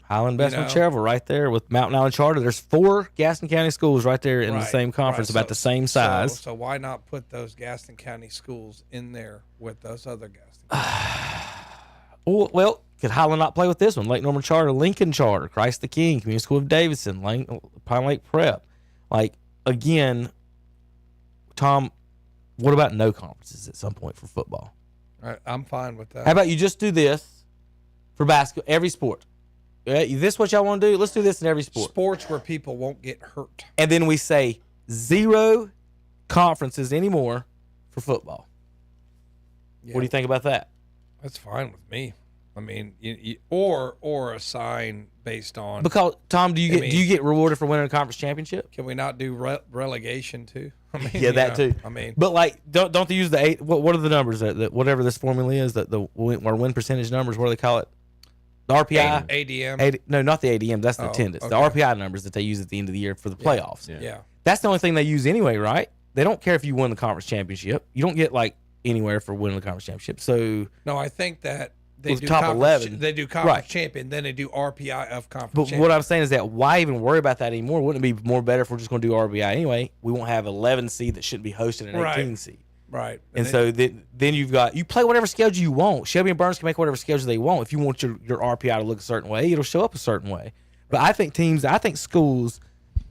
Highland, Bessemer, Cherryville, right there with Mountain Island Charter. There's 4 Gaston County schools right there in the same conference, about the same size. So why not put those Gaston County schools in there with those other Gaston County? Well, could Highland not play with this one? Lake Norman Charter, Lincoln Charter, Christ the King, Community School of Davidson, Pine Lake Prep. Again, Tom, what about no conferences at some point for football? I'm fine with that. How about you just do this for basketball, every sport? This what y'all want to do? Let's do this in every sport. Sports where people won't get hurt. And then we say 0 conferences anymore for football. Yeah. What do you think about that? That's fine with me. I mean, or a sign based on, because Tom, do you get rewarded for winning a conference championship? Can we not do relegation too? I mean, yeah, that too. I mean, but don't they use the 8? What are the numbers that whatever this formula is, that the win percentage numbers? What do they call it? The RPI, ADM. No, not the ADM. That's the attendance. Okay. The RPI numbers that they use at the end of the year for the playoffs. Yeah. That's the only thing they use anyway, right? They don't care if you win the conference championship. You don't get anywhere for winning the conference championship. So no, I think that they do top 11. They do conference champion, then they do RPI of conference. But champion. What I'm saying is that why even worry about that anymore? Wouldn't it be more better if we're just going to do RPI anyway? We won't have 11 seed that shouldn't be hosting an 18 seed. Right. And so then you play whatever schedule you want. Shelby and Burns can make whatever schedule they want. If you want your RPI to look a certain way, it'll show up a certain way. But I think schools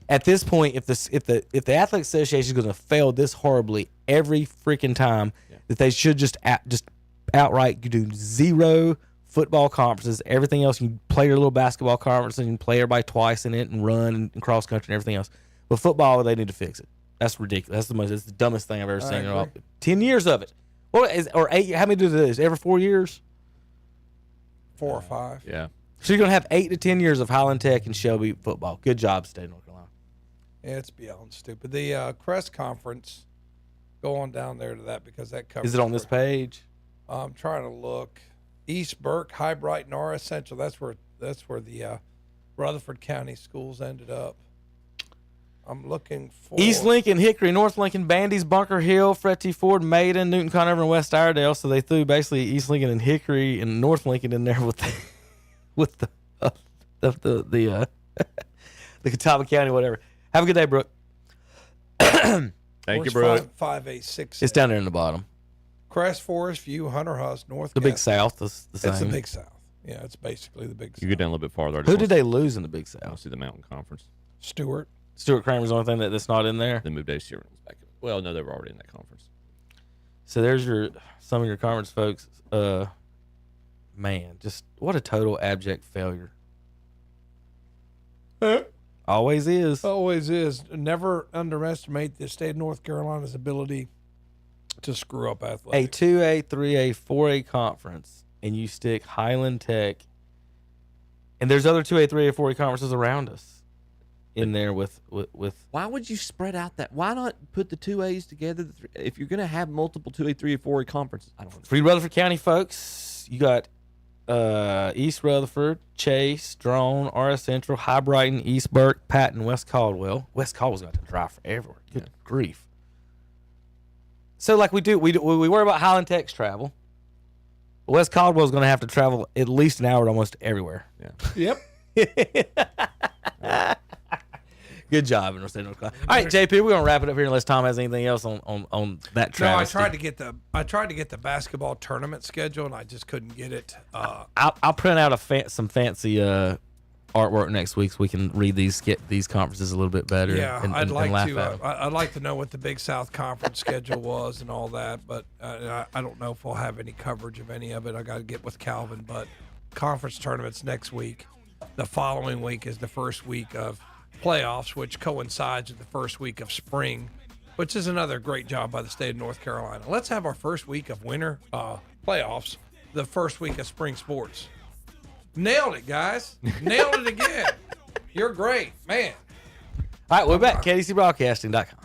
at this point, if the Athletic Association is going to fail this horribly every freaking time, that they should just outright do 0 football conferences. Everything else, you play your little basketball conference and you play everybody twice in it and run and cross country and everything else. But football, they need to fix it. That's ridiculous. That's the dumbest thing I've ever seen. 10 years of it. Or 8? How many do this? Every 4 years? 4 or 5. Yeah. So you're going to have 8 to 10 years of Highland Tech and Shelby football. Good job, State of North Carolina. Yeah, it's beyond stupid. The Crest Conference, go on down there to that because that covers. Is it on this page? I'm trying to look. East Burke, High Bright, Norris Central. That's where the Rutherford County schools ended up. I'm looking for East Lincoln, Hickory, North Lincoln, Bandy's, Bunker Hill, Fretty Ford, Maiden, Newton Conover, and West Iredale. So they threw basically East Lincoln and Hickory and North Lincoln in there with the Catawba County, whatever. Have a good day, Brooke. Thank you, Brooke. 586. It's down there in the bottom. Crest, Forest View, Hunter Huss, North. The Big South. It's the Big South. Yeah, it's basically the Big South. You go down a little bit farther. Who did they lose in the Big South? I see the Mountain Conference. Stuart Kramer's the only thing that's not in there. They moved ACR back Well, no, they were already in that conference. So there's some of your conference folks. Man, just what a total abject failure. Always is. Always is. Never underestimate the state of North Carolina's ability to screw up athletics. A 2A, 3A, 4A conference, and you stick Highland Tech, and there's other 2A, 3A, 4A conferences around us in there with. Why would you spread out that? Why not put the 2As together? If you're going to have multiple 2A, 3A, 4A conferences, I don't know. Free Rutherford County folks, you got East Rutherford, Chase, Drone, RS Central, High Brighton, East Burke, Patton, West Caldwell. West Caldwell's got to drive forever. Good grief. So like we worry about Highland Tech's travel. West Caldwell's going to have to travel at least an hour to almost everywhere. Yeah. Yep. Good job, North Carolina. All right, JP, we're gonna wrap it up here unless Tom has anything else on that travesty. No, I tried to get the basketball tournament schedule and I just couldn't get it. I'll print out some fancy artwork next week so we can read get these conferences a little bit better. Yeah, and I'd like laugh to. at them. I'd like to know what the Big South Conference schedule was and all that, but I don't know if we'll have any coverage of any of it. I got to get with Calvin, but conference tournaments next week. The following week is the first week of playoffs, which coincides with the first week of spring, which is another great job by the state of North Carolina. Let's have our first week of winter playoffs, the first week of spring sports. Nailed it, guys. Nailed it again. You're great, man. All right, we're back. KDCBroadcasting.com.